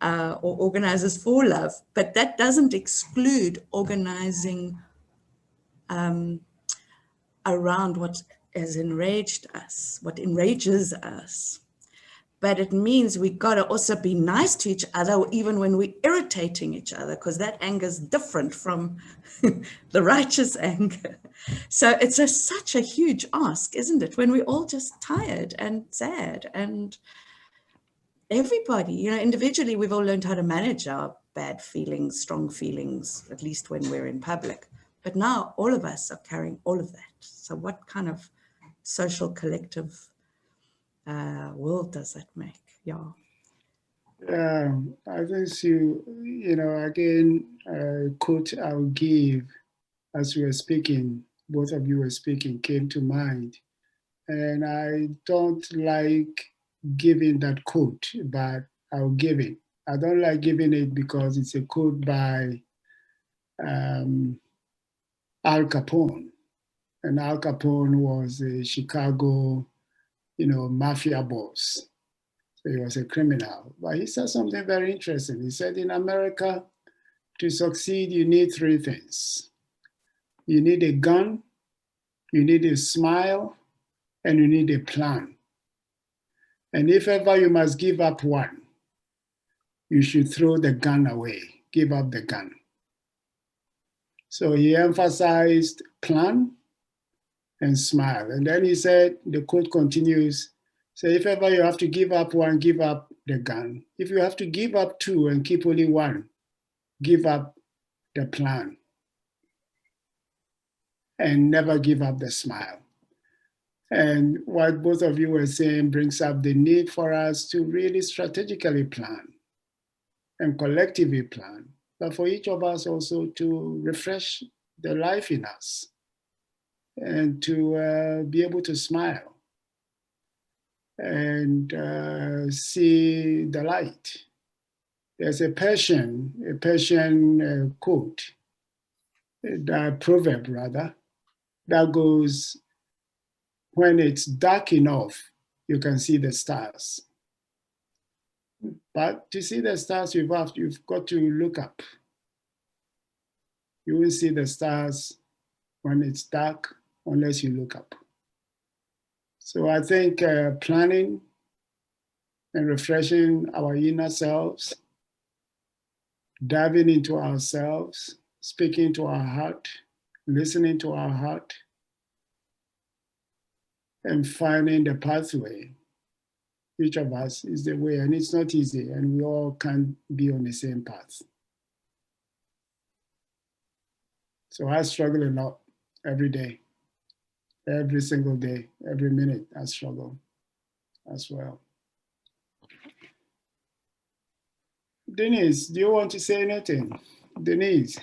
or organizes for love? But that doesn't exclude organizing around what has enraged us, what enrages us. But it means we got to also be nice to each other, even when we're irritating each other, because that anger is different from the righteous anger. So it's such a huge ask, isn't it? When we're all just tired and sad, and everybody, you know, individually, we've all learned how to manage our bad feelings, strong feelings, at least when we're in public. But now all of us are carrying all of that. So what kind of social collective world does that make? Yeah. I think you know, again, quote I'll give as we were speaking, both of you were speaking, came to mind. And I don't like giving that quote, but I'll give it. I don't like giving it because it's a quote by Al Capone. And Al Capone was a Chicago, you know, mafia boss. So he was a criminal. But he said something very interesting. He said, in America, to succeed, you need three things. You need a gun, you need a smile, and you need a plan. And if ever you must give up one, you should throw the gun away, give up the gun. So he emphasized plan and smile. And then he said, the quote continues, so if ever you have to give up one, give up the gun. If you have to give up two and keep only one, give up the plan. And never give up the smile. And what both of you were saying brings up the need for us to really strategically plan and collectively plan, but for each of us also to refresh the life in us and to be able to smile and see the light. There's a Persian quote, the proverb rather, that goes, when it's dark enough, you can see the stars. But to see the stars, you've got to look up. You will see the stars when it's dark unless you look up. So I think planning and refreshing our inner selves, diving into ourselves, speaking to our heart, listening to our heart, and finding the pathway. Each of us is the way, and it's not easy, and we all can't be on the same path. So I struggle a lot every day, every single day, every minute I struggle as well. Denise, do you want to say anything? Denise.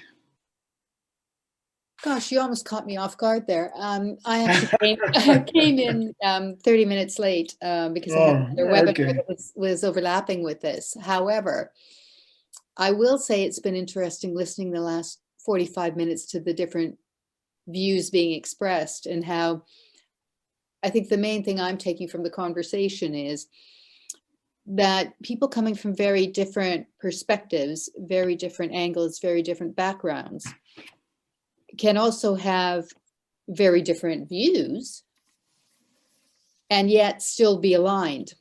Gosh, you almost caught me off guard there. I actually came in 30 minutes late because I had another webinar that was overlapping with this. However, I will say it's been interesting listening the last 45 minutes to the different views being expressed, and how I think the main thing I'm taking from the conversation is that people coming from very different perspectives, very different angles, very different backgrounds, can also have very different views and yet still be aligned.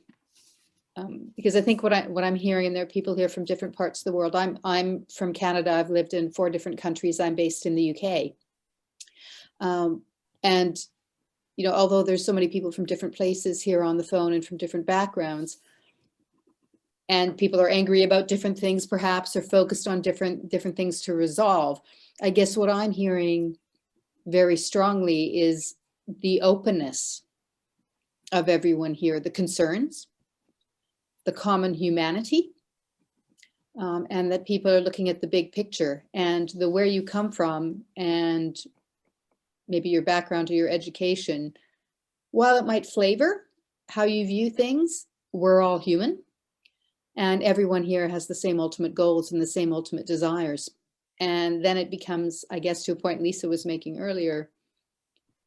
Because I think what I'm hearing, and there are people here from different parts of the world. I'm from Canada. I've lived in 4 different countries. I'm based in the UK. And, you know, although there's so many people from different places here on the phone and from different backgrounds, and people are angry about different things perhaps, or focused on different things to resolve, I guess what I'm hearing very strongly is the openness of everyone here, the concerns, the common humanity, and that people are looking at the big picture, and the where you come from and maybe your background or your education. While it might flavor how you view things, we're all human, and everyone here has the same ultimate goals and the same ultimate desires. And then it becomes, I guess, to a point Lisa was making earlier,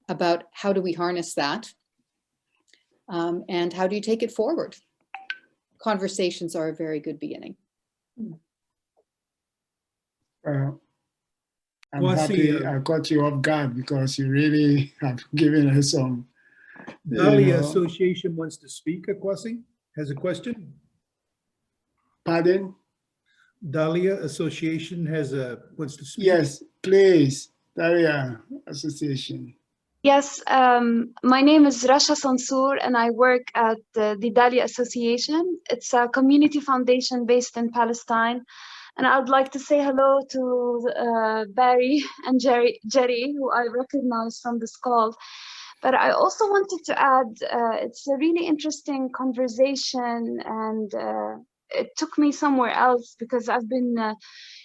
about how do we harness that? And how do you take it forward? Conversations are a very good beginning. I'm Kwasi, happy I caught you off guard because you really have given us some. Dahlia Association wants to speak, Kwasi, has a question. Pardon? Dahlia Association wants to speak. Yes, please. Dahlia Association. Yes, my name is Rasha Sansour and I work at the Dahlia Association. It's a community foundation based in Palestine. And I'd like to say hello to Barry and Jerry, who I recognize from this call. But I also wanted to add, it's a really interesting conversation, and it took me somewhere else because I've been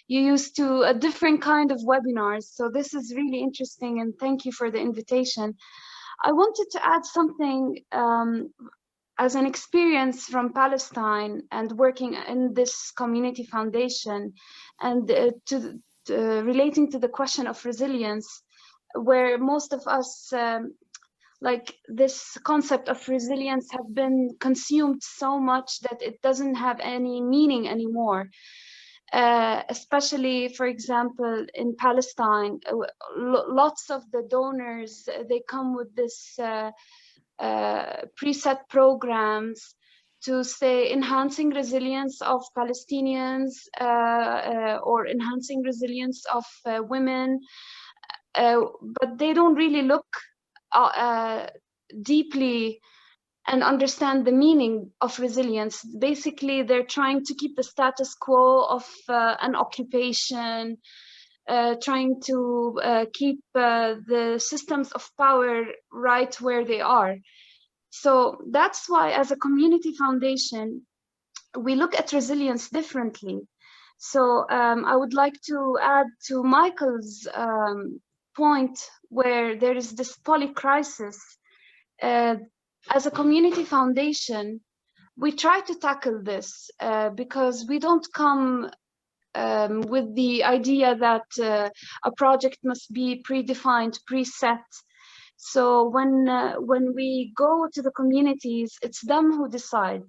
used to a different kind of webinars. So this is really interesting, and thank you for the invitation. I wanted to add something as an experience from Palestine and working in this community foundation, and relating to the question of resilience, where most of us, like this concept of resilience, have been consumed so much that it doesn't have any meaning anymore. Especially, for example, in Palestine, lots of the donors, they come with this preset programs to say enhancing resilience of Palestinians or enhancing resilience of women, but they don't really look deeply and understand the meaning of resilience. Basically, they're trying to keep the status quo of an occupation, trying to keep the systems of power right where they are. So that's why, as a community foundation, we look at resilience differently. So I would like to add to Michael's point, where there is this poly-crisis. As a community foundation, we try to tackle this because we don't come with the idea that a project must be predefined, preset. So when we go to the communities, it's them who decide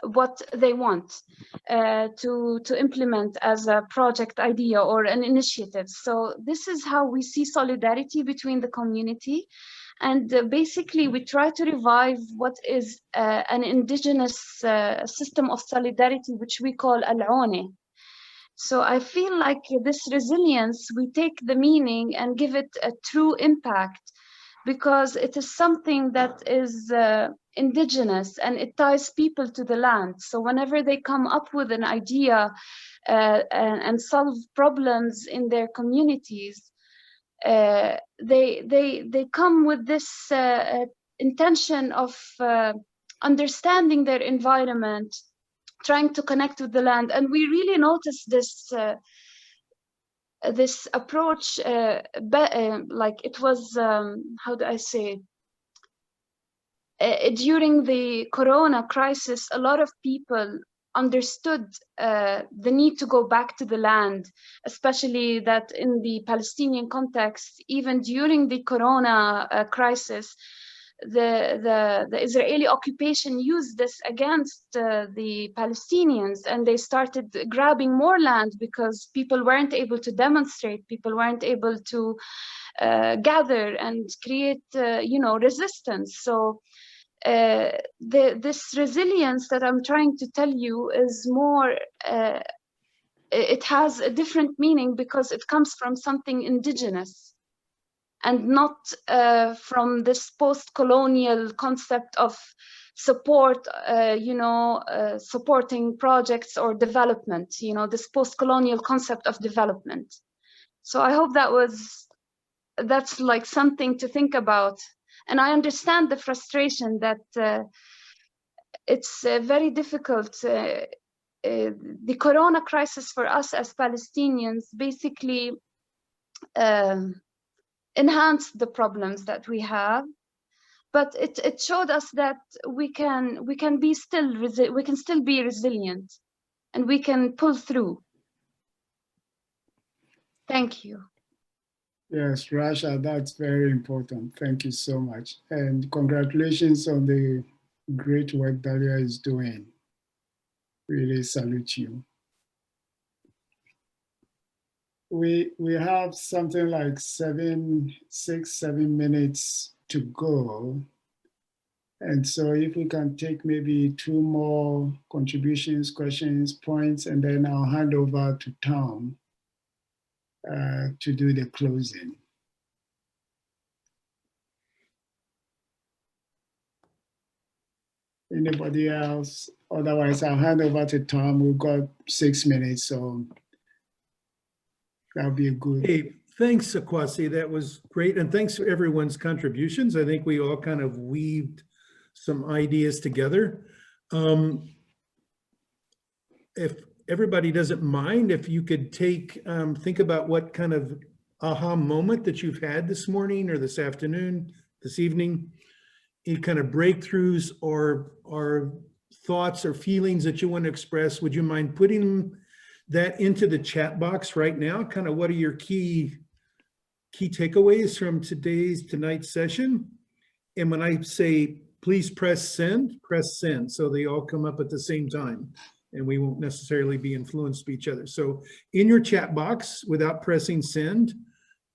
what they want to implement as a project idea or an initiative. So this is how we see solidarity between the community. And basically, we try to revive what is an indigenous system of solidarity, which we call al-Aune. So I feel like this resilience, we take the meaning and give it a true impact, because it is something that is indigenous and it ties people to the land. So whenever they come up with an idea and solve problems in their communities, they come with this intention of understanding their environment, trying to connect with the land. And we really notice this this approach, like it was, how do I say, during the Corona crisis, a lot of people understood the need to go back to the land, especially that in the Palestinian context, even during the Corona crisis, the Israeli occupation used this against the Palestinians, and they started grabbing more land because people weren't able to demonstrate, people weren't able to gather and create, resistance. So this resilience that I'm trying to tell you is more, it has a different meaning because it comes from something indigenous and not from this post-colonial concept of support, supporting projects or development, this post-colonial concept of development. So I hope that's like something to think about. And I understand the frustration that it's very difficult. The Corona crisis for us as Palestinians basically enhanced the problems that we have, but it showed us that we can still be resilient, and we can pull through. Thank you. Yes, Rasha, that's very important. Thank you so much. And congratulations on the great work Dalia is doing. Really salute you. We have something like 7 minutes to go. And so if we can take maybe 2 more contributions, questions, points, and then I'll hand over to Tom to do the closing. Anybody else? Otherwise, I'll hand over to Tom. We've got 6 minutes, so that'll be a good. Hey, thanks, Akwasi. That was great. And thanks for everyone's contributions. I think we all kind of weaved some ideas together. If everybody doesn't mind, if you could think about what kind of aha moment that you've had this morning or this afternoon, this evening, any kind of breakthroughs or thoughts or feelings that you want to express, would you mind putting that into the chat box right now? Kind of what are your key takeaways from tonight's session? And when I say please press send, so they all come up at the same time and we won't necessarily be influenced by each other. So in your chat box, without pressing send,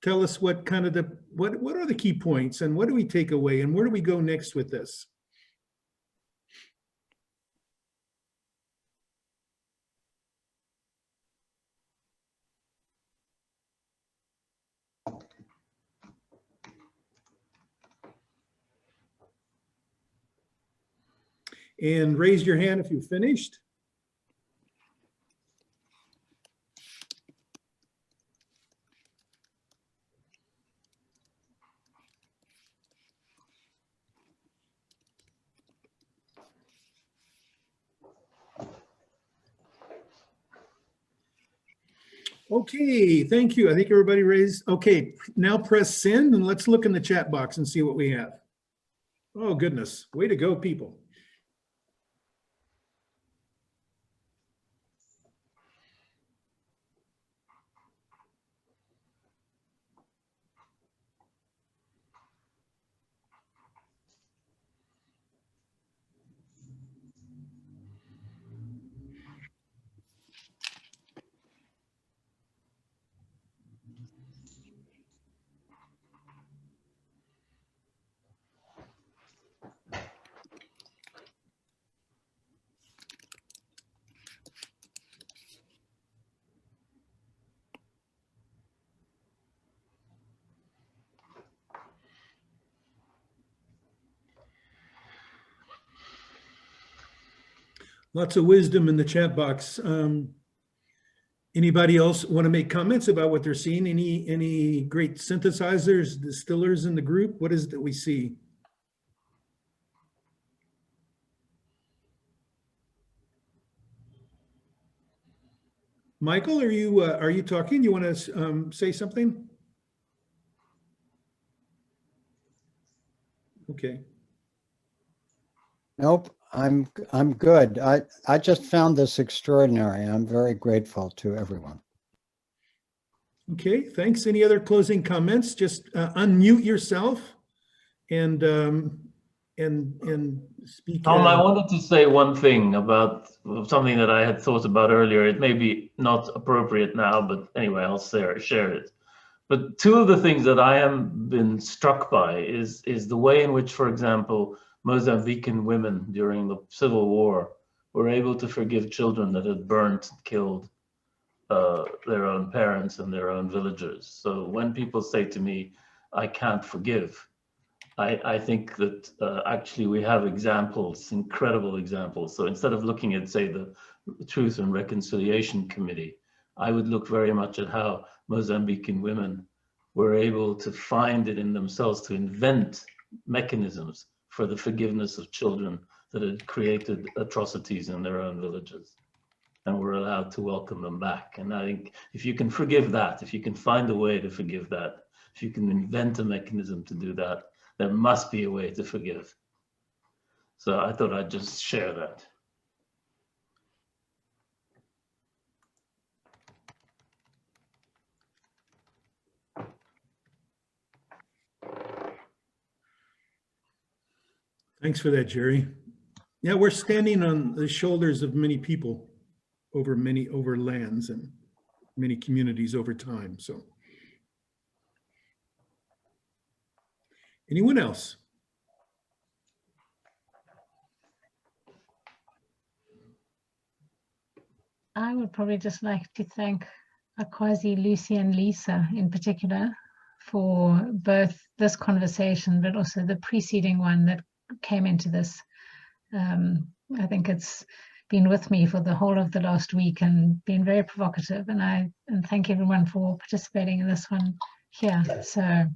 tell us what kind of what are the key points and what do we take away and where do we go next with this? And raise your hand if you finished. Okay, thank you. I think everybody raised. Okay, now press send and let's look in the chat box and see what we have. Oh goodness, way to go, people. Lots of wisdom in the chat box. Anybody else want to make comments about what they're seeing? Any great synthesizers, distillers in the group? What is it that we see? Michael, are you talking? You want to say something? Okay. Nope, I'm good. I just found this extraordinary. I'm very grateful to everyone. Okay, thanks. Any other closing comments? Just unmute yourself and speak. Tom, I wanted to say one thing about something that I had thought about earlier. It may be not appropriate now, but anyway, I'll share it. But two of the things that I have been struck by is the way in which, for example, Mozambican women during the Civil War were able to forgive children that had burnt and killed their own parents and their own villagers. So when people say to me, I can't forgive, I think that actually we have examples, incredible examples. So instead of looking at, say, the Truth and Reconciliation Committee, I would look very much at how Mozambican women were able to find it in themselves to invent mechanisms for the forgiveness of children that had created atrocities in their own villages and were allowed to welcome them back. And I think if you can forgive that, if you can find a way to forgive that, if you can invent a mechanism to do that, there must be a way to forgive. So I thought I'd just share that. Thanks for that, Jerry. Yeah, we're standing on the shoulders of many people over lands and many communities over time. So anyone else? I would probably just like to thank Akwazi, Lucy, and Lisa in particular for both this conversation, but also the preceding one that came into this. I think it's been with me for the whole of the last week and been very provocative. And thank everyone for participating in this one here. So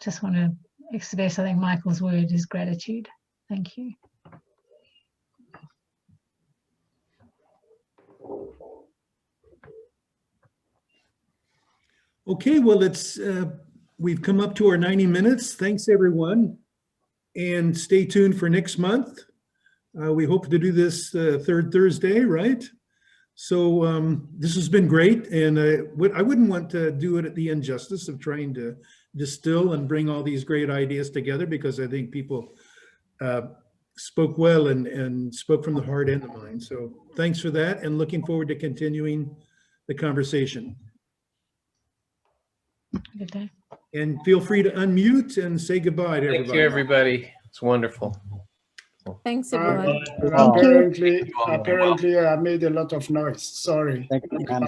just want to express, I think Michael's word is gratitude. Thank you. Okay, well, we've come up to our 90 minutes. Thanks, everyone. And stay tuned for next month. We hope to do this third Thursday, right? So this has been great. And I wouldn't want to do it at the injustice of trying to distill and bring all these great ideas together, because I think people spoke well and spoke from the heart and the mind. So thanks for that, and looking forward to continuing the conversation. Good day. And feel free to unmute and say goodbye to everybody. Thank you, everybody. It's wonderful. Thanks, everyone. Apparently, I made a lot of noise. Sorry. Thank you, man.